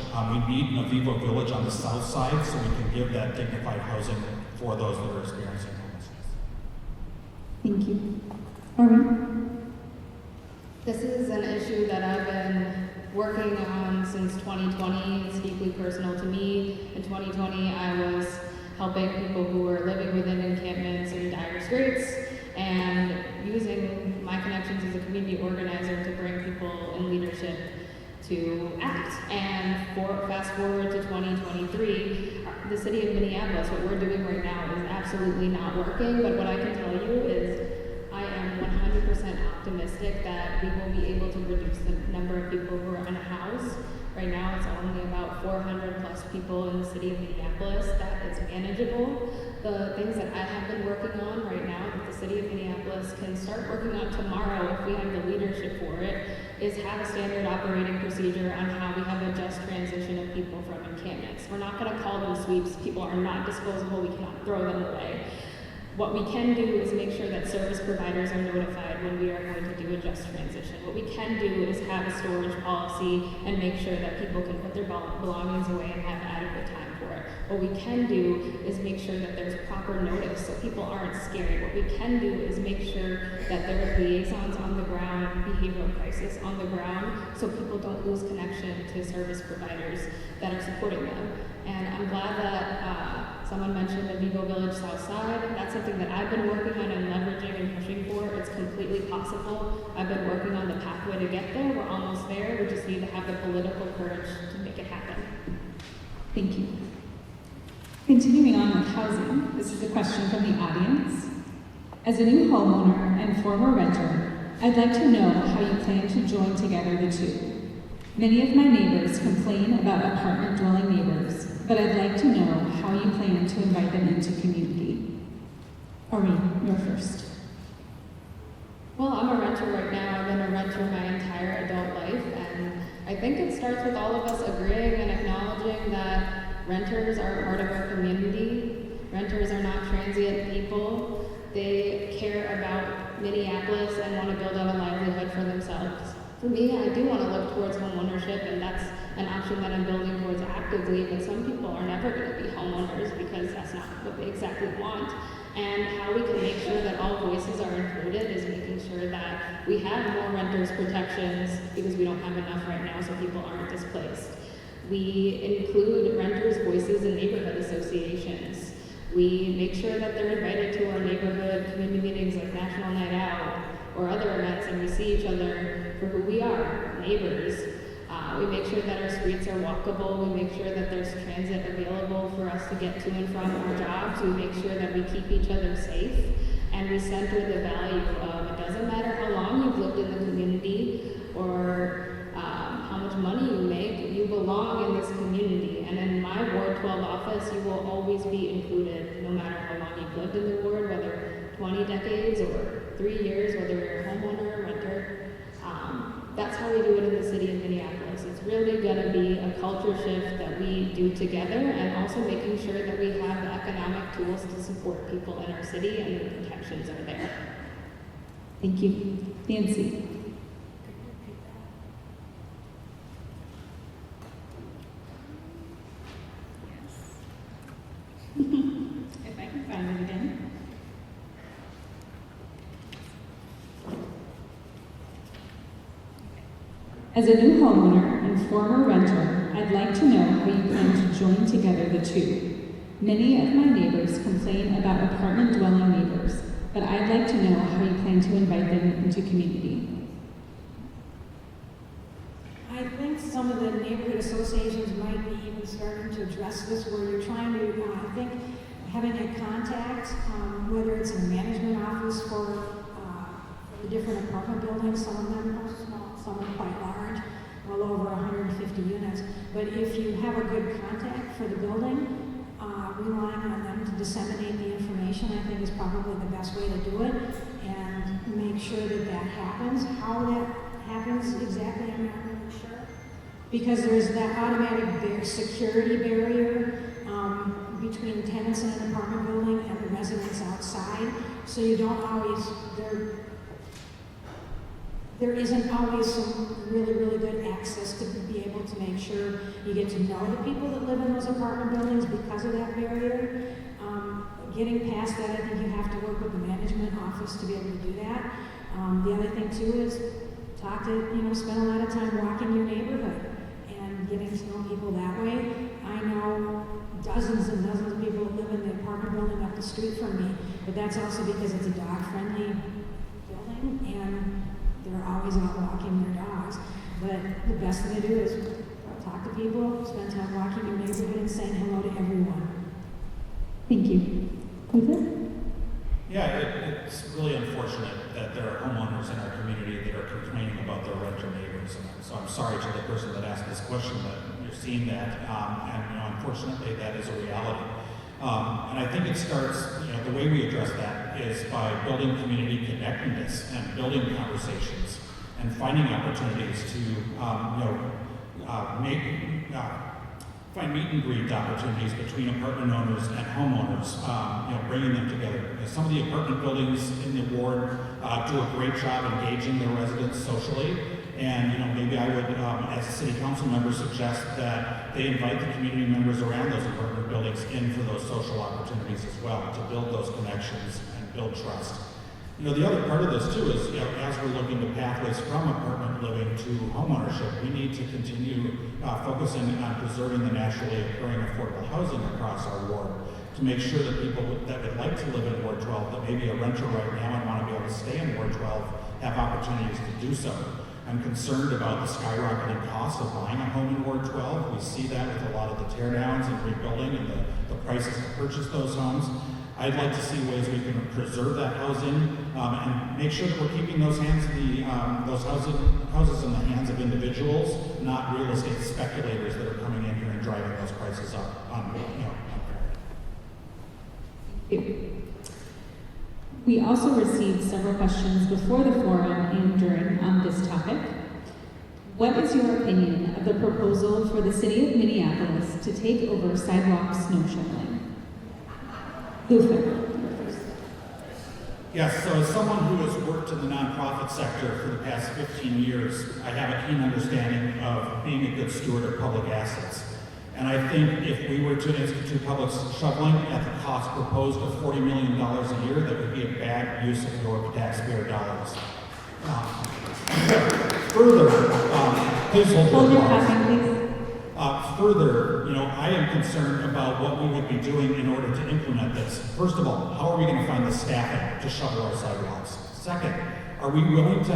We need a Vivo Village on the south side so we can give that dignified housing for those that are experiencing homelessness. Thank you. Maureen? This is an issue that I've been working on since 2020. It's deeply personal to me. In 2020, I was helping people who were living within encampments in dire straits and using my connections as a community organizer to bring people in leadership to act. And fast forward to 2023, the city of Minneapolis, what we're doing right now is absolutely not working, but what I can tell you is I am 100% optimistic that we will be able to reduce the number of people who are unhoused Right now, it's only about 400 plus people in the city of Minneapolis. That is manageable. The things that I have been working on right now that the city of Minneapolis can start working on tomorrow if we have the leadership for it is have a standard operating procedure on how we have a just transition of people from encampments. We're not going to call them sweeps. People are not disposable. We cannot throw them away. What we can do is make sure that service providers are notified when we are going to do a just transition. What we can do is have a storage policy and make sure that people can put their belongings away and have adequate time for it. What we can do is make sure that there's proper notice so people aren't scared. What we can do is make sure that there are liaisons on the ground, behavioral crisis on the ground, so people don't lose connection to service providers that are supporting them. And I'm glad that someone mentioned the Vigo Village South Side. That's something that I've been working on and leveraging and pushing for. It's completely possible. I've been working on the pathway to get there. We're almost there. We just need to have the political courage to make it happen. Thank you. Continuing on with housing, this is a question from the audience. As a new homeowner and former renter, I'd like to know how you plan to join together the two. Many of my neighbors complain about apartment dwelling neighbors, but I'd like to know how you plan to invite them into community. Aureen, you're first. Well, I'm a renter right now. I've been a renter my entire adult life, and I think it starts with all of us agreeing and acknowledging that renters are part of our community. Renters are not transient people. They care about Minneapolis and want to build out a livelihood for themselves. For me, I do want to look towards homeownership, and that's an option that I'm building towards actively, but some people are never going to be homeowners because that's not what they exactly want. And how we can make sure that all voices are included is making sure that we have more renters protections because we don't have enough right now so people aren't displaced. We include renters' voices in neighborhood associations. We make sure that they're invited to our neighborhood community meetings like National Night Out or other events, and we see each other for who we are, neighbors. We make sure that our streets are walkable. We make sure that there's transit available for us to get to and from our jobs. We make sure that we keep each other safe. And we center the value of it doesn't matter how long you've lived in the community or how much money you make, you belong in this community. And in my Ward 12 office, you will always be included, no matter how long you've lived in the ward, whether 20 decades or 3 years, whether you're a homeowner or renter. That's how we do it in the city of Minneapolis. It's really going to be a culture shift that we do together, and also making sure that we have the economic tools to support people in our city and the protections are there. Thank you. Nancy. If I can find it again. As a new homeowner and former renter, I'd like to know how you plan to join together the two. Many of my neighbors complain about apartment dwelling neighbors, but I'd like to know how you plan to invite them into community. I think some of the neighborhood associations might be even starting to address this, where you're trying to, I think, having a contact, whether it's in a management office for the different apartment buildings, some of them are small, some are quite large, well over 150 units. But if you have a good contact for the building, relying on them to disseminate the information, I think is probably the best way to do it, and make sure that that happens. How that happens exactly, I'm not really sure, because there's that automatic security barrier between tenants in an apartment building and the residents outside, so you don't always, there isn't always some really, really good access to be able to make sure you get to know the people that live in those apartment buildings because of that barrier. Getting past that, I think you have to work with the management office to be able to do that. The other thing too is spend a lot of time walking your neighborhood and getting to know people that way. I know dozens and dozens of people that live in the apartment building up the street from me, but that's also because it's a dog-friendly building and they're always out walking their dogs. But the best thing to do is talk to people, spend time walking your neighborhood and saying hello to everyone. Thank you. Luther? Yeah, it's really unfortunate that there are homeowners in our community that are complaining about their renter neighbors. And so I'm sorry to the person that asked this question that you're seeing that, and unfortunately that is a reality. And I think it starts, the way we address that is by building community connectedness and building conversations and finding opportunities to, find meet and greet opportunities between apartment owners and homeowners, bringing them together. Some of the apartment buildings in the ward do a great job engaging their residents socially. And maybe I would, as a city council member, suggest that they invite the community members around those apartment buildings in for those social opportunities as well, to build those connections and build trust. The other part of this too is, as we're looking to pathways from apartment living to homeownership, we need to continue focusing on preserving the naturally occurring affordable housing across our ward to make sure that people that would like to live in Ward 12, that maybe a renter right now and want to be able to stay in Ward 12, have opportunities to do so. I'm concerned about the skyrocketing cost of buying a home in Ward 12. We see that with a lot of the teardowns and rebuilding and the prices to purchase those homes. I'd like to see ways we can preserve that housing and make sure that we're keeping those those houses in the hands of individuals, not real estate speculators that are coming in here and driving those prices up. We also received several questions before the forum and during on this topic. What is your opinion of the proposal for the city of Minneapolis to take over sidewalk snow shoveling? Luther. Yes, so as someone who has worked in the nonprofit sector for the past 15 years, I have a keen understanding of being a good steward of public assets. And I think if we were to institute public shoveling at the cost proposed of $40 million a year, that would be a bad use of your taxpayer dollars. Further, please hold your applause. Further, I am concerned about what we would be doing in order to implement this. First of all, how are we going to find the staffing to shovel our sidewalks? Second, are we willing to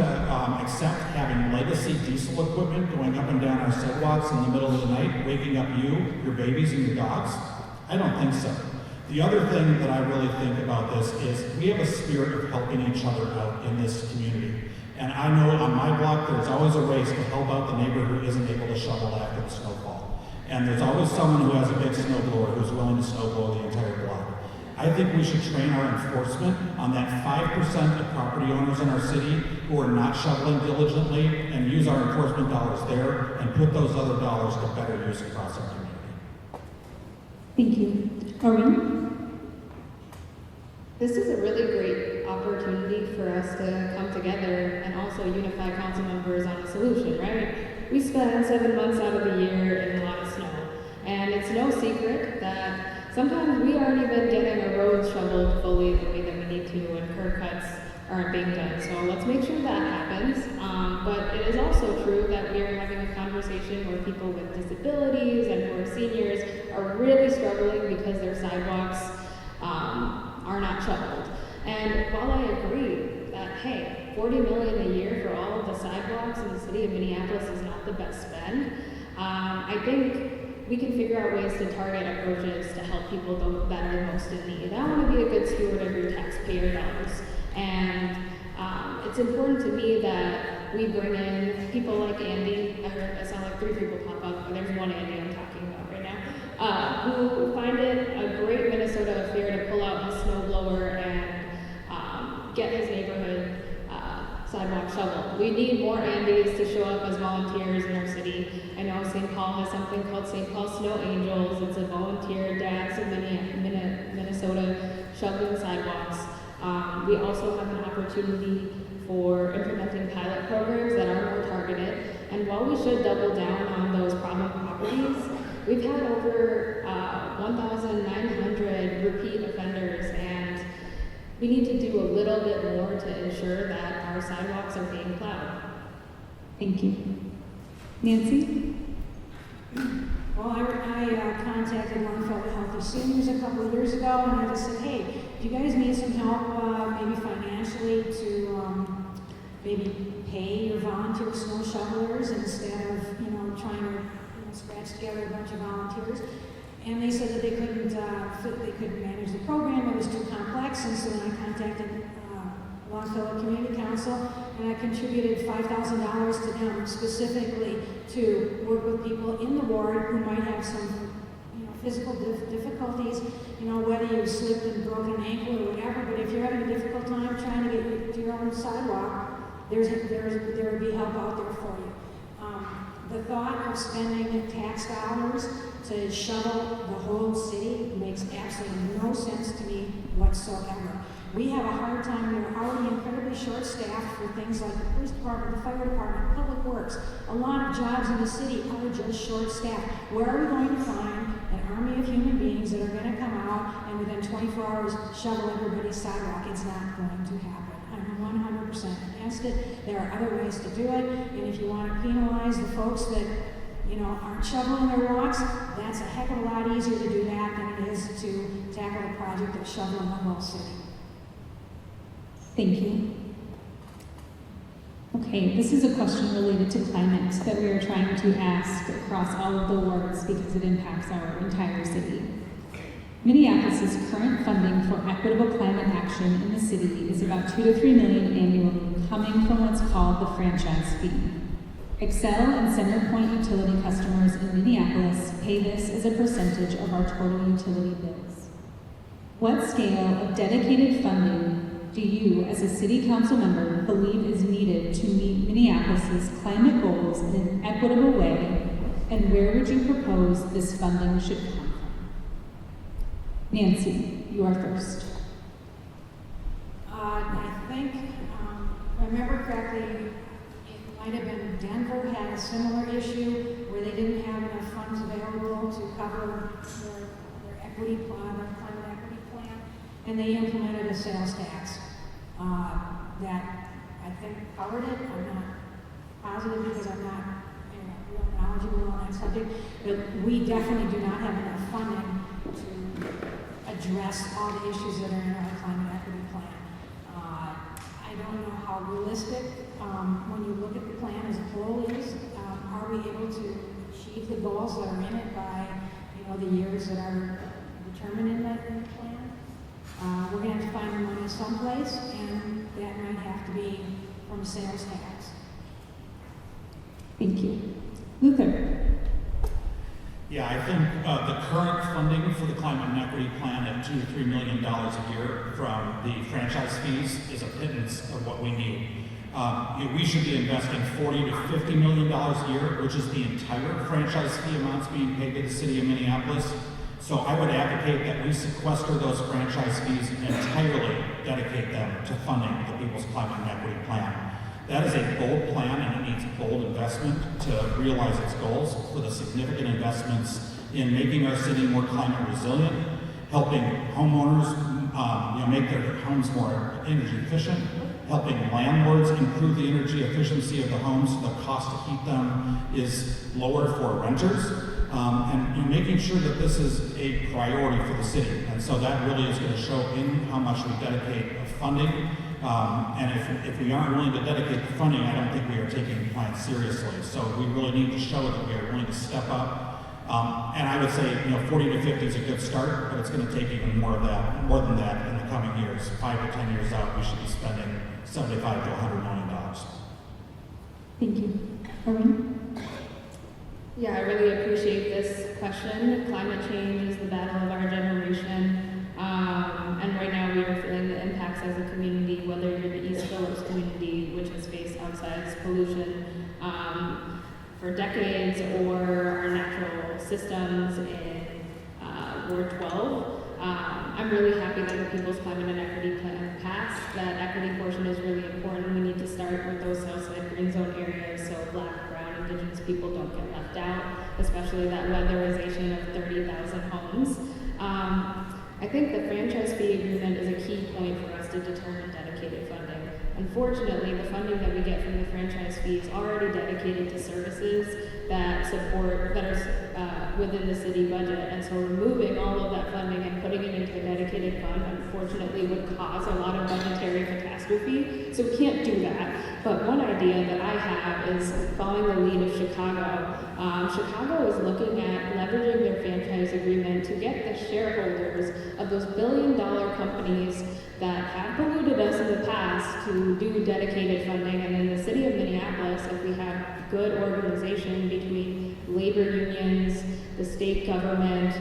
accept having legacy diesel equipment going up and down our sidewalks in the middle of the night, waking up you, your babies, and your dogs? I don't think so. The other thing that I really think about this is we have a spirit of helping each other out in this community. And I know on my block there's always a race to help out the neighbor who isn't able to shovel after the snowfall. And there's always someone who has a big snowblower who's willing to snowblow the entire block. I think we should train our enforcement on that 5% of property owners in our city who are not shoveling diligently and use our enforcement dollars there and put those other dollars to better use across our community. Thank you. Maureen? This is a really great opportunity for us to come together and also unify council members on a solution, right? We spend 7 months out of the year in a lot of snow, and it's no secret that sometimes we aren't even getting our roads shoveled fully the way that we need to, and curb cuts aren't being done. So let's make sure that happens. But it is also true that we are having a conversation where people with disabilities and who are seniors are really struggling because their sidewalks are not shoveled. And while I agree that, hey, $40 million a year for all of the sidewalks in the city of Minneapolis is not the best spend, I think we can figure out ways to target approaches to help people that are most in need. I want to be a good steward of your taxpayer dollars. And it's important to me that we bring in people like Andy. I saw like 3 people pop up, but there's one Andy I'm talking about right now, who find it a great Minnesota affair to pull out his snowblower and get his neighborhood sidewalk shoveled. We need more Andys to show up as volunteers in our city. I know St. Paul has something called St. Paul Snow Angels. It's a volunteer dance in Minnesota shoveling sidewalks. We also have an opportunity for implementing pilot programs that are more targeted. And while we should double down on those problem properties, we've had over 1,900 repeat offenders, and we need to do a little bit more to ensure that our sidewalks are being plowed. Thank you. Nancy? Well, I contacted Longfellow Healthy Seniors a couple of years ago, and I just said, hey, do you guys need some help, maybe financially, to maybe pay your volunteer snow shovelers instead of, trying to scratch together a bunch of volunteers? And they said that they couldn't manage the program, it was too complex, and so then I contacted Longfellow Community Council, and I contributed $5,000 to them specifically to work with people in the ward who might have some physical difficulties, whether you slipped and broken an ankle or whatever, but if you're having a difficult time trying to get to your own sidewalk, there would be help out there for you. The thought of spending tax dollars to shovel the whole city makes absolutely no sense to me whatsoever. We have a hard time, we're already incredibly short-staffed for things like the police department, the fire department, public works. A lot of jobs in the city are just short-staffed. Where are we going to find an army of human beings that are going to come out and within 24 hours shovel everybody's sidewalk? It's not going to happen. I'm 100% against it. There are other ways to do it, and if you want to penalize the folks that aren't shoveling their walks, that's a heck of a lot easier to do that than it is to tackle the project of shoveling the whole city. Thank you. Okay, this is a question related to climate that we are trying to ask across all of the wards because it impacts our entire city. Minneapolis' current funding for equitable climate action in the city is about $2 to $3 million annually, coming from what's called the franchise fee. Excel and CenterPoint utility customers in Minneapolis pay this as a percentage of our total utility bills. What scale of dedicated funding do you, as a city council member, believe is needed to meet Minneapolis' climate goals in an equitable way, and where would you propose this funding should come from? Nancy, you are first. I think, if I remember correctly, it might have been Denver had a similar issue where they didn't have enough funds available to cover their equity plan, their climate equity plan, and they implemented a sales tax that I think covered it. I'm not positive because I'm not real knowledgeable on that subject, but we definitely do not have enough funding to address all the issues that are in our climate equity plan. I don't know how realistic, when you look at the plan as a whole is, are we able to achieve the goals that are in it by, the years that are determined in the plan? We're going to have to find the money someplace, and that might have to be from sales tax. Thank you. Luther. Yeah, I think the current funding for the climate and equity plan at $2 to $3 million a year from the franchise fees is a pittance of what we need. We should be investing $40 to $50 million a year, which is the entire franchise fee amounts being paid to the city of Minneapolis. So I would advocate that we sequester those franchise fees and entirely dedicate them to funding the People's Climate and Equity Plan. That is a bold plan, and it needs bold investment to realize its goals for the significant investments in making our city more climate resilient, helping homeowners make their homes more energy efficient, helping landlords improve the energy efficiency of the homes so the cost to heat them is lower for renters, and making sure that this is a priority for the city. And so that really is going to show in how much we dedicate of funding. And if we aren't willing to dedicate the funding, I don't think we are taking the plan seriously. So we really need to show that we are willing to step up. And I would say, 40 to 50 is a good start, but it's going to take even more than that in the coming years. 5 to 10 years out, we should be spending $75 to $100 million. Thank you. Irene? Yeah, I really appreciate this question. Climate change is the battle of our generation. And right now we are feeling the impacts as a community, whether you're the East Phillips community, which has faced outsized pollution for decades, or our natural systems in Ward 12. I'm really happy that the People's Climate and Equity Plan passed. That equity portion is really important. We need to start with those Southside Green Zone areas so Black, Brown, Indigenous people don't get left out, especially that weatherization of 30,000 homes. I think the franchise fee agreement is a key point for us to determine dedicated funding. Unfortunately, the funding that we get from the franchise fee is already dedicated to services that are within the city budget, and so removing all of that funding and putting it into a dedicated fund, unfortunately, would cause a lot of budgetary catastrophe. So we can't do that. But one idea that I have is following the lead of Chicago. Chicago is looking at leveraging their franchise agreement to get the shareholders of those billion-dollar companies that have polluted us in the past to do dedicated funding. And in the city of Minneapolis, if we have good organization between labor unions, the state government,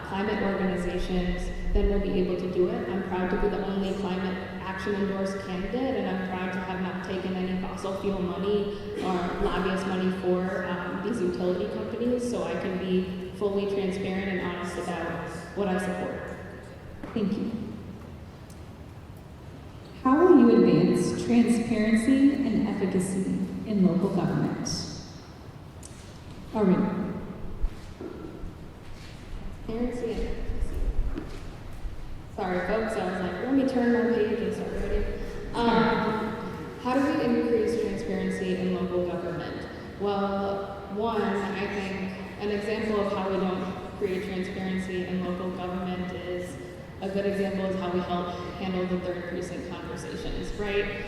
climate organizations, then we'll be able to do it. I'm proud to be the only climate action endorsed candidate, and I'm proud to have not taken any fossil fuel money or lobbyist money for these utility companies, so I can be fully transparent and honest about what I support. Thank you. How will you advance transparency and efficacy in local government? Aubrey. Transparency and efficacy. Sorry, folks, I was like, let me turn my page and start writing. How do we increase transparency in local government? Well, one, I think an example of how we don't create transparency in local government is a good example is how we help handle the third precinct conversations, right?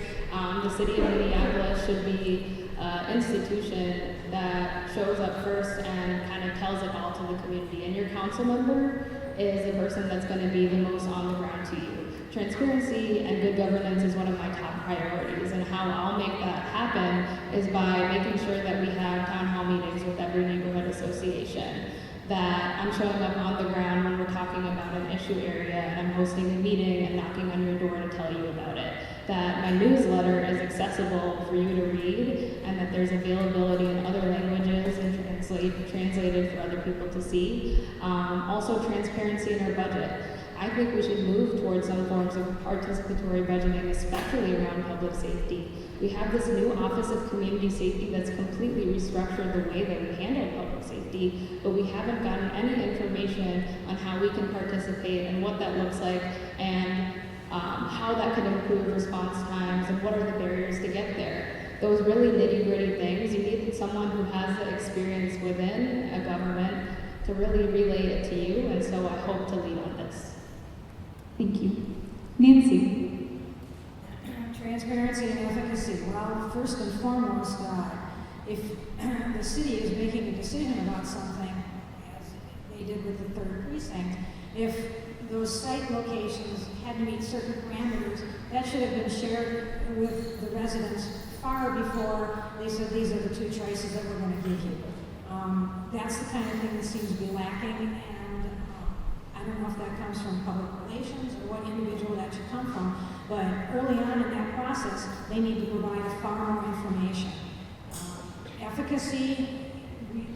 The city of Minneapolis should be an institution that shows up first and kind of tells it all to the community. And your council member is the person that's going to be the most on the ground to you. Transparency and good governance is one of my top priorities, and how I'll make that happen is by making sure that we have town hall meetings with every neighborhood association, that I'm showing up on the ground when we're talking about an issue area, and I'm hosting a meeting and knocking on your door to tell you about it, that my newsletter is accessible for you to read, and that there's availability in other languages and translated for other people to see. Also, transparency in our budget. I think we should move towards some forms of participatory budgeting, especially around public safety. We have this new Office of Community Safety that's completely restructured the way that we handle public safety, but we haven't gotten any information on how we can participate and what that looks like, and how that could improve response times and what are the barriers to get there. Those really nitty-gritty things, you need someone who has the experience within a government to really relay it to you, and so I hope to lead on this. Thank you. Nancy. Transparency and efficacy. Well, first and foremost, if the city is making a decision about something, as they did with the third precinct, if those site locations had to meet certain parameters, that should have been shared with the residents far before they said these are the two choices that we're going to give you. That's the kind of thing that seems to be lacking, and I don't know if that comes from public relations or what individual that should come from, but early on in that process, they need to provide far more information. Efficacy,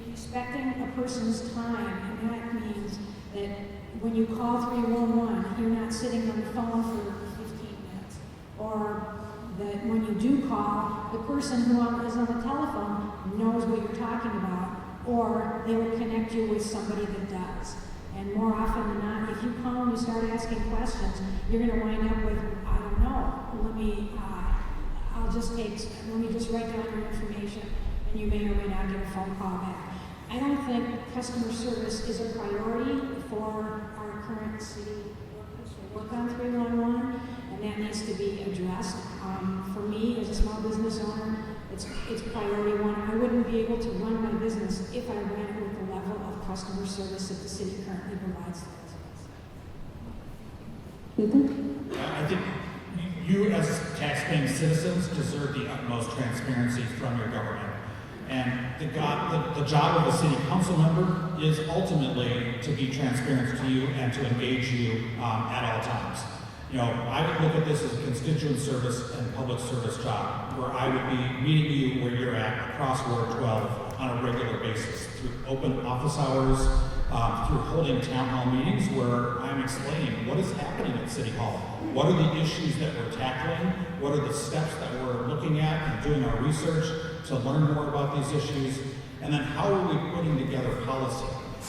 respecting a person's time, and that means that when you call 311, you're not sitting on the phone for 15 minutes. Or that when you do call, the person who is on the telephone knows what you're talking about, or they will connect you with somebody that does. And more often than not, if you call and you start asking questions, you're going to wind up with, I don't know, let me just write down your information, and you may or may not get a phone call back. I don't think customer service is a priority for our current city workers who work on 311, and that needs to be addressed. For me, as a small business owner, it's priority one. I wouldn't be able to run my business if I ran it with the level of customer service that the city currently provides to us. I think you as taxpaying citizens deserve the utmost transparency from your government. And the job of a city council member is ultimately to be transparent to you and to engage you at all times. You know, I would look at this as a constituent service and public service job, where I would be meeting you where you're at across Ward 12 on a regular basis, through open office hours, through holding town hall meetings where I'm explaining what is happening at City Hall. What are the issues that we're tackling? What are the steps that we're looking at and doing our research to learn more about these issues? And then how are we putting together policy?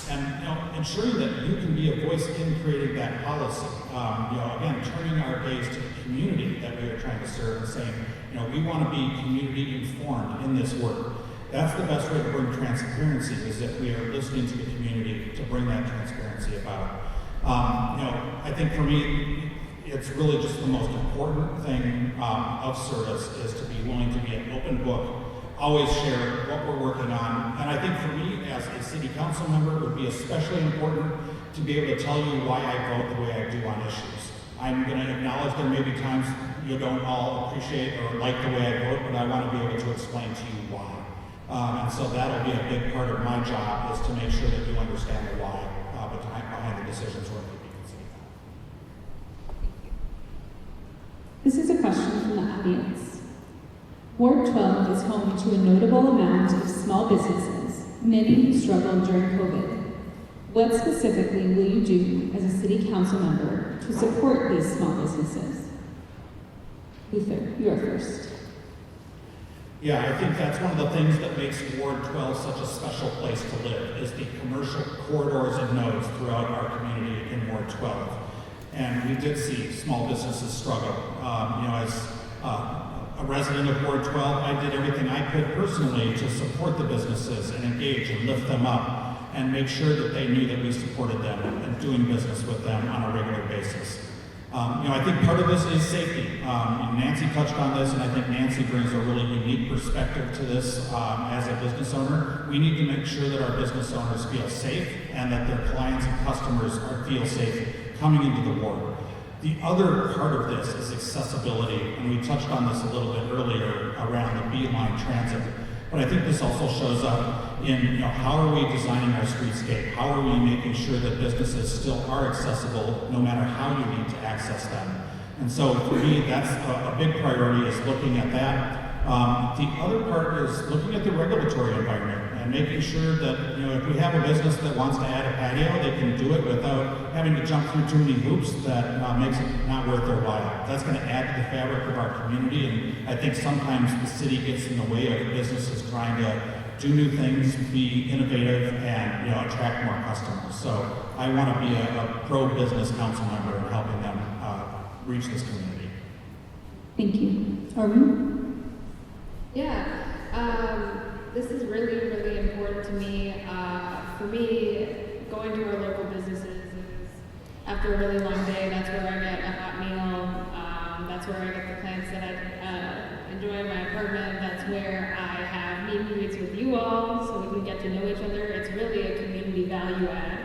And ensuring that you can be a voice in creating that policy. Again, turning our gaze to the community that we are trying to serve and saying, we want to be community informed in this work. That's the best way to bring transparency, is that we are listening to the community to bring that transparency about. I think for me, it's really just the most important thing of service is to be willing to be an open book, always share what we're working on. And I think for me, as a city council member, it would be especially important to be able to tell you why I vote the way I do on issues. I'm going to acknowledge there may be times you don't all appreciate or like the way I vote, but I want to be able to explain to you why. And so that'll be a big part of my job, is to make sure that you understand the why behind the decisions we're making. This is a question from the audience. Ward 12 is home to a notable amount of small businesses. Many struggled during COVID. What specifically will you do as a city council member to support these small businesses? Luther, you are first. Yeah, I think that's one of the things that makes Ward 12 such a special place to live, is the commercial corridors and nodes throughout our community in Ward 12. And we did see small businesses struggle. As a resident of Ward 12, I did everything I could personally to support the businesses and engage and lift them up and make sure that they knew that we supported them and doing business with them on a regular basis. I think part of this is safety. Nancy touched on this, and I think Nancy brings a really unique perspective to this as a business owner. We need to make sure that our business owners feel safe and that their clients and customers feel safe coming into the ward. The other part of this is accessibility, and we touched on this a little bit earlier around the Beeline Transit. But I think this also shows up in, how are we designing our streetscape? How are we making sure that businesses still are accessible no matter how you need to access them? And so for me, that's a big priority, is looking at that. The other part is looking at the regulatory environment and making sure that, if we have a business that wants to add a patio, they can do it without having to jump through too many hoops that makes it not worth their while. That's going to add to the fabric of our community, and I think sometimes the city gets in the way of businesses trying to do new things, be innovative, and attract more customers. So I want to be a pro-business council member and helping them reach this community. Thank you. Arvin? Yeah, this is really, really important to me. For me, going to our local businesses is, after a really long day, that's where I get a hot meal. That's where I get the plants that I enjoy in my apartment. That's where I have meet and greets with you all, so we can get to know each other. It's really a community value add.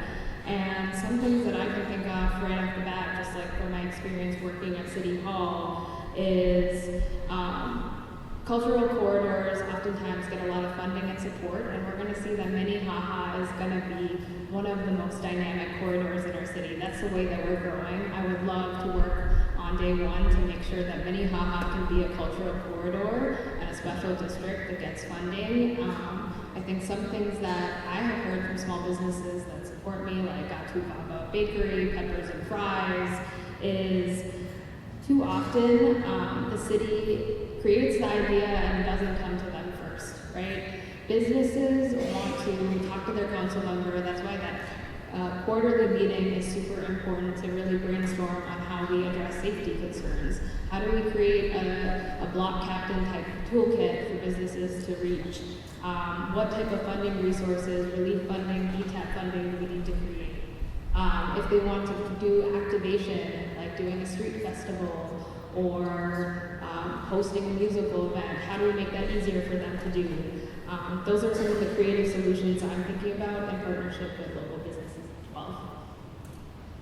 And some things that I can think of right off the bat, just like from my experience working at City Hall, is cultural corridors oftentimes get a lot of funding and support, and we're going to see that Minnehaha is going to be one of the most dynamic corridors in our city. That's the way that we're growing. I would love to work on day one to make sure that Minnehaha can be a cultural corridor and a special district that gets funding. I think some things that I have heard from small businesses that support me, like Baba Bakery, Peppers and Fries, is too often the city creates the idea and doesn't come to them first, right? Businesses want to talk to their council member. That's why that quarterly meeting is super important, to really brainstorm on how we address safety concerns. How do we create a block captain type toolkit for businesses to reach? What type of funding resources, relief funding, ETAP funding do we need to create? If they want to do activation, like doing a street festival or hosting a musical event, how do we make that easier for them to do? Those are some of the creative solutions I'm thinking about in partnership with local businesses as well.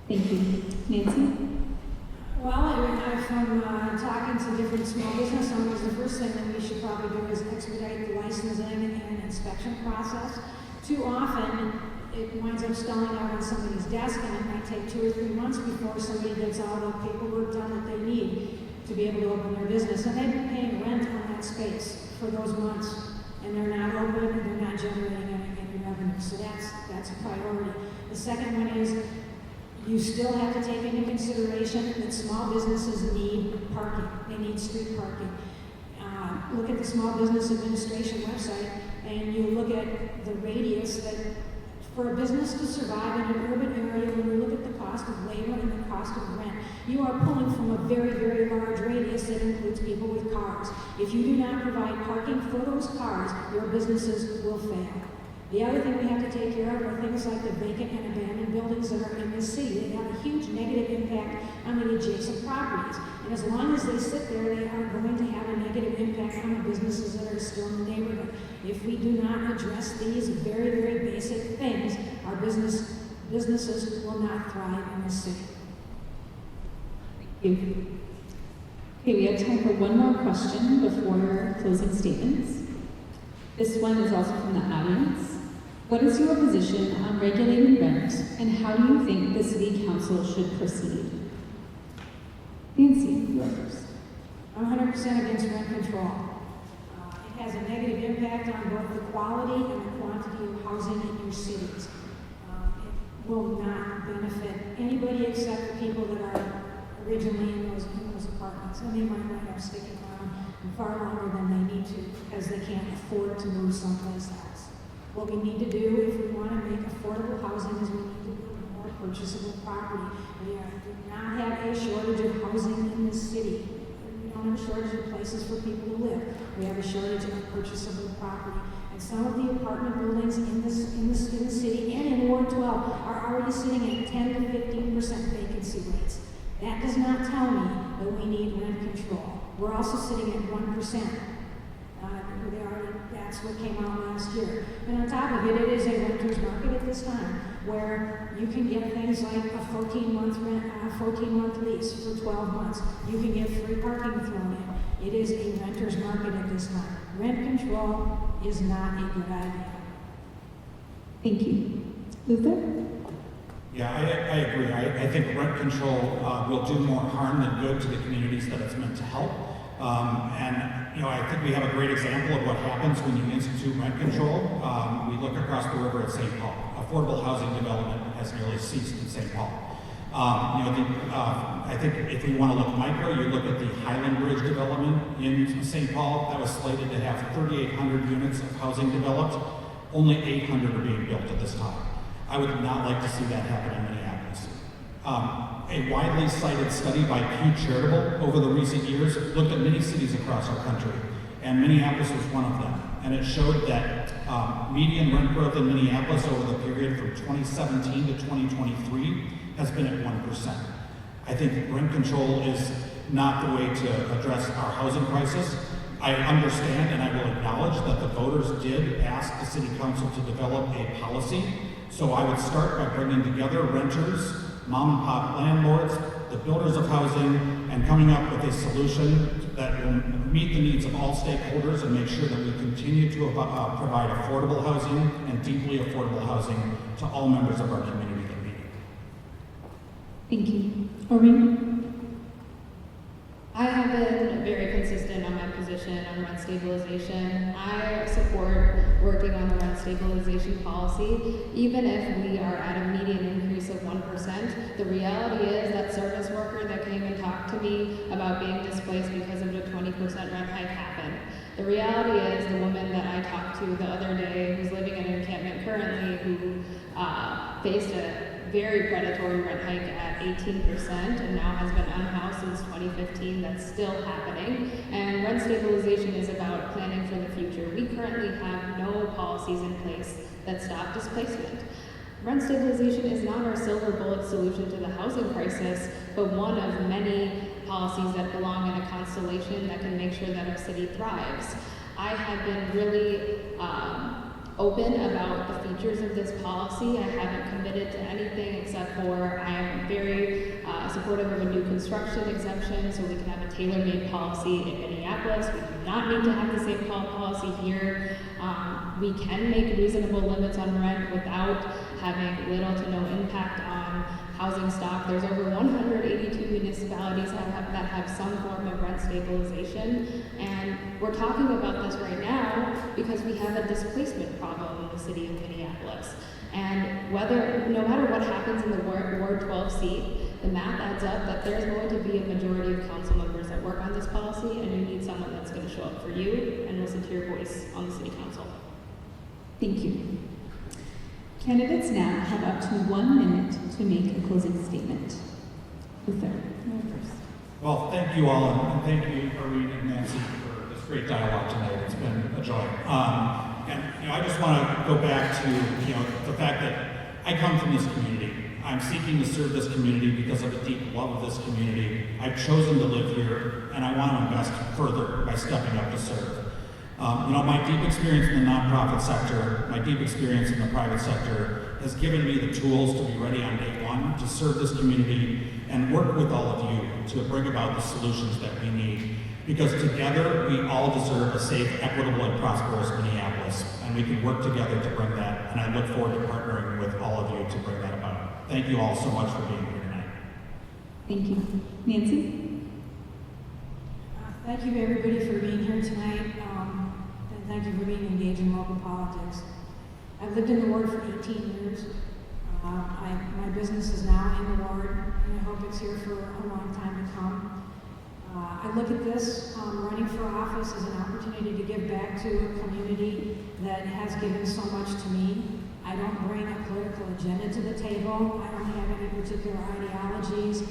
Thank you. Nancy? Well, from talking to different small business owners, the first thing that we should probably do is expedite the licensing and inspection process. Too often, it winds up stalling out on somebody's desk, and it might take 2 or 3 months before somebody gets all the paperwork done that they need to be able to open their business. And they've been paying rent on that space for those months, and they're not open, and they're not generating any revenue. So that's a priority. The second one is, you still have to take into consideration that small businesses need parking. They need street parking. Look at the Small Business Administration website, and you look at the radius that for a business to survive in an urban area, when you look at the cost of labor and the cost of rent, you are pulling from a very, very large radius that includes people with cars. If you do not provide parking for those cars, your businesses will fail. The other thing we have to take care of are things like the vacant and abandoned buildings that are in this city. They have a huge negative impact on the adjacent properties. And as long as they sit there, they are going to have a negative impact on the businesses that are still in the neighborhood. If we do not address these very, very basic things, our businesses will not thrive in this city. Thank you. Okay, we have time for one more question before closing statements. This one is also from the audience. What is your position on regulating rent, and how do you think the City Council should proceed? Nancy, you are first. I'm 100% against rent control. It has a negative impact on both the quality and the quantity of housing in your cities. It will not benefit anybody except the people that are originally in those apartments, and they might wind up sticking around far longer than they need to because they can't afford to move someplace else. What we need to do if we want to make affordable housing is we need to build more purchasable property. We do not have a shortage of housing in this city. We don't have a shortage of places for people to live. We have a shortage of purchasable property. And some of the apartment buildings in the city and in Ward 12 are already sitting at 10 to 15% vacancy rates. That does not tell me that we need rent control. We're also sitting at 1%. That's what came out last year. And on top of it, it is a renter's market at this time, where you can get things like a 14-month lease for 12 months. You can get free parking thrown in. It is a renter's market at this time. Rent control is not a good idea. Thank you. Luther? Yeah, I agree. I think rent control will do more harm than good to the communities that it's meant to help. I think we have a great example of what happens when you institute rent control. We look across the river at St. Paul. Affordable housing development has nearly ceased in St. Paul. I think if we want to look micro, you look at the Highland Bridge development in St. Paul. That was slated to have 3,800 units of housing developed. Only 800 are being built at this time. I would not like to see that happen in Minneapolis. A widely cited study by Pew Charitable over the recent years looked at many cities across our country, and Minneapolis was one of them. And it showed that median rent growth in Minneapolis over the period from 2017 to 2023 has been at 1%. I think rent control is not the way to address our housing crisis. I understand and I will acknowledge that the voters did ask the City Council to develop a policy. So I would start by bringing together renters, mom and pop landlords, the builders of housing, and coming up with a solution that will meet the needs of all stakeholders and make sure that we continue to provide affordable housing and deeply affordable housing to all members of our community that need it. Thank you. Maureen? I have been very consistent on my position on rent stabilization. I support working on the rent stabilization policy, even if we are at a median increase of 1%. The reality is that service worker that came and talked to me about being displaced because of the 20% rent hike happened. The reality is the woman that I talked to the other day who's living in an encampment currently who faced a very predatory rent hike at 18% and now has been unhoused since 2015. That's still happening. And rent stabilization is about planning for the future. We currently have no policies in place that stop displacement. Rent stabilization is not our silver bullet solution to the housing crisis, but one of many policies that belong in a constellation that can make sure that our city thrives. I have been really open about the features of this policy. I haven't committed to anything except for I am very supportive of a new construction exemption so we can have a tailor-made policy in Minneapolis. We do not need to have the same policy here. We can make reasonable limits on rent without having little to no impact on housing stock. There's over 182 municipalities that have some form of rent stabilization, and we're talking about this right now because we have a displacement problem in the city of Minneapolis. And no matter what happens in the Ward 12 seat, the math adds up that there's going to be a majority of council members that work on this policy, and you need someone that's going to show up for you and listen to your voice on the city council. Thank you. Candidates now have up to 1 minute to make a closing statement. Luther, you're first. Well, thank you all, and thank you, Maureen and Nancy, for this great dialogue tonight. It's been a joy. I just want to go back to the fact that I come from this community. I'm seeking to serve this community because of a deep love of this community. I've chosen to live here, and I want to invest further by stepping up to serve. My deep experience in the nonprofit sector, my deep experience in the private sector has given me the tools to be ready on day one everyone to serve this community and work with all of you to bring about the solutions that we need. Because together, we all deserve a safe, equitable, and prosperous Minneapolis, and we can work together to bring that, and I look forward to partnering with all of you to bring that about. Thank you all so much for being here tonight. Thank you. Nancy? Thank you, everybody, for being here tonight, and thank you for being engaged in local politics. I've lived in the ward for 18 years. My business is now in the ward, and I hope it's here for a long time to come. I look at this, running for office, as an opportunity to give back to a community that has given so much to me. I don't bring a political agenda to the table. I don't have any particular ideologies.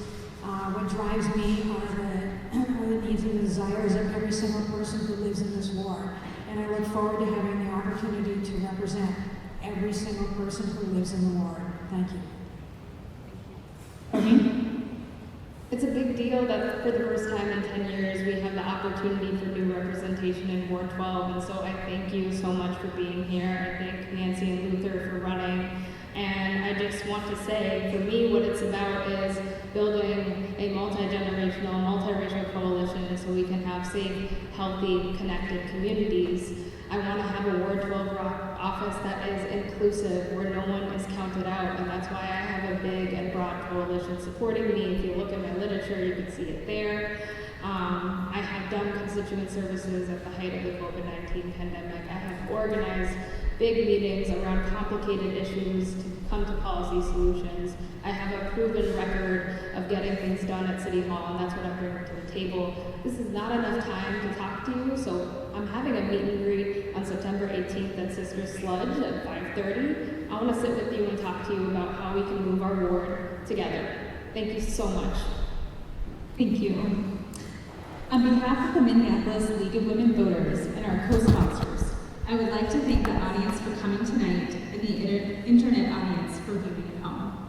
What drives me are the needs and desires of every single person who lives in this ward. And I look forward to having the opportunity to represent every single person who lives in the ward. Thank you. Maureen? It's a big deal that for the first time in 10 years we have the opportunity for new representation in Ward 12, and so I thank you so much for being here. I thank Nancy and Luther for running, and I just want to say, for me, what it's about is building a multi-generational, multiracial coalition so we can have safe, healthy, connected communities. I want to have a Ward 12 office that is inclusive, where no one is counted out, and that's why I have a big and broad coalition supporting me. If you look at my literature, you can see it there. I have done constituent services at the height of the COVID-19 pandemic. I have organized big meetings around complicated issues to come to policy solutions. I have a proven record of getting things done at City Hall, and that's what I'm bringing to the table. This is not enough time to talk to you, so I'm having a meet and greet on September 18th at Sister Sludge at 5:30. I want to sit with you and talk to you about how we can move our ward together. Thank you so much. Thank you. On behalf of the Minneapolis League of Women Voters and our co-sponsors, I would like to thank the audience for coming tonight and the internet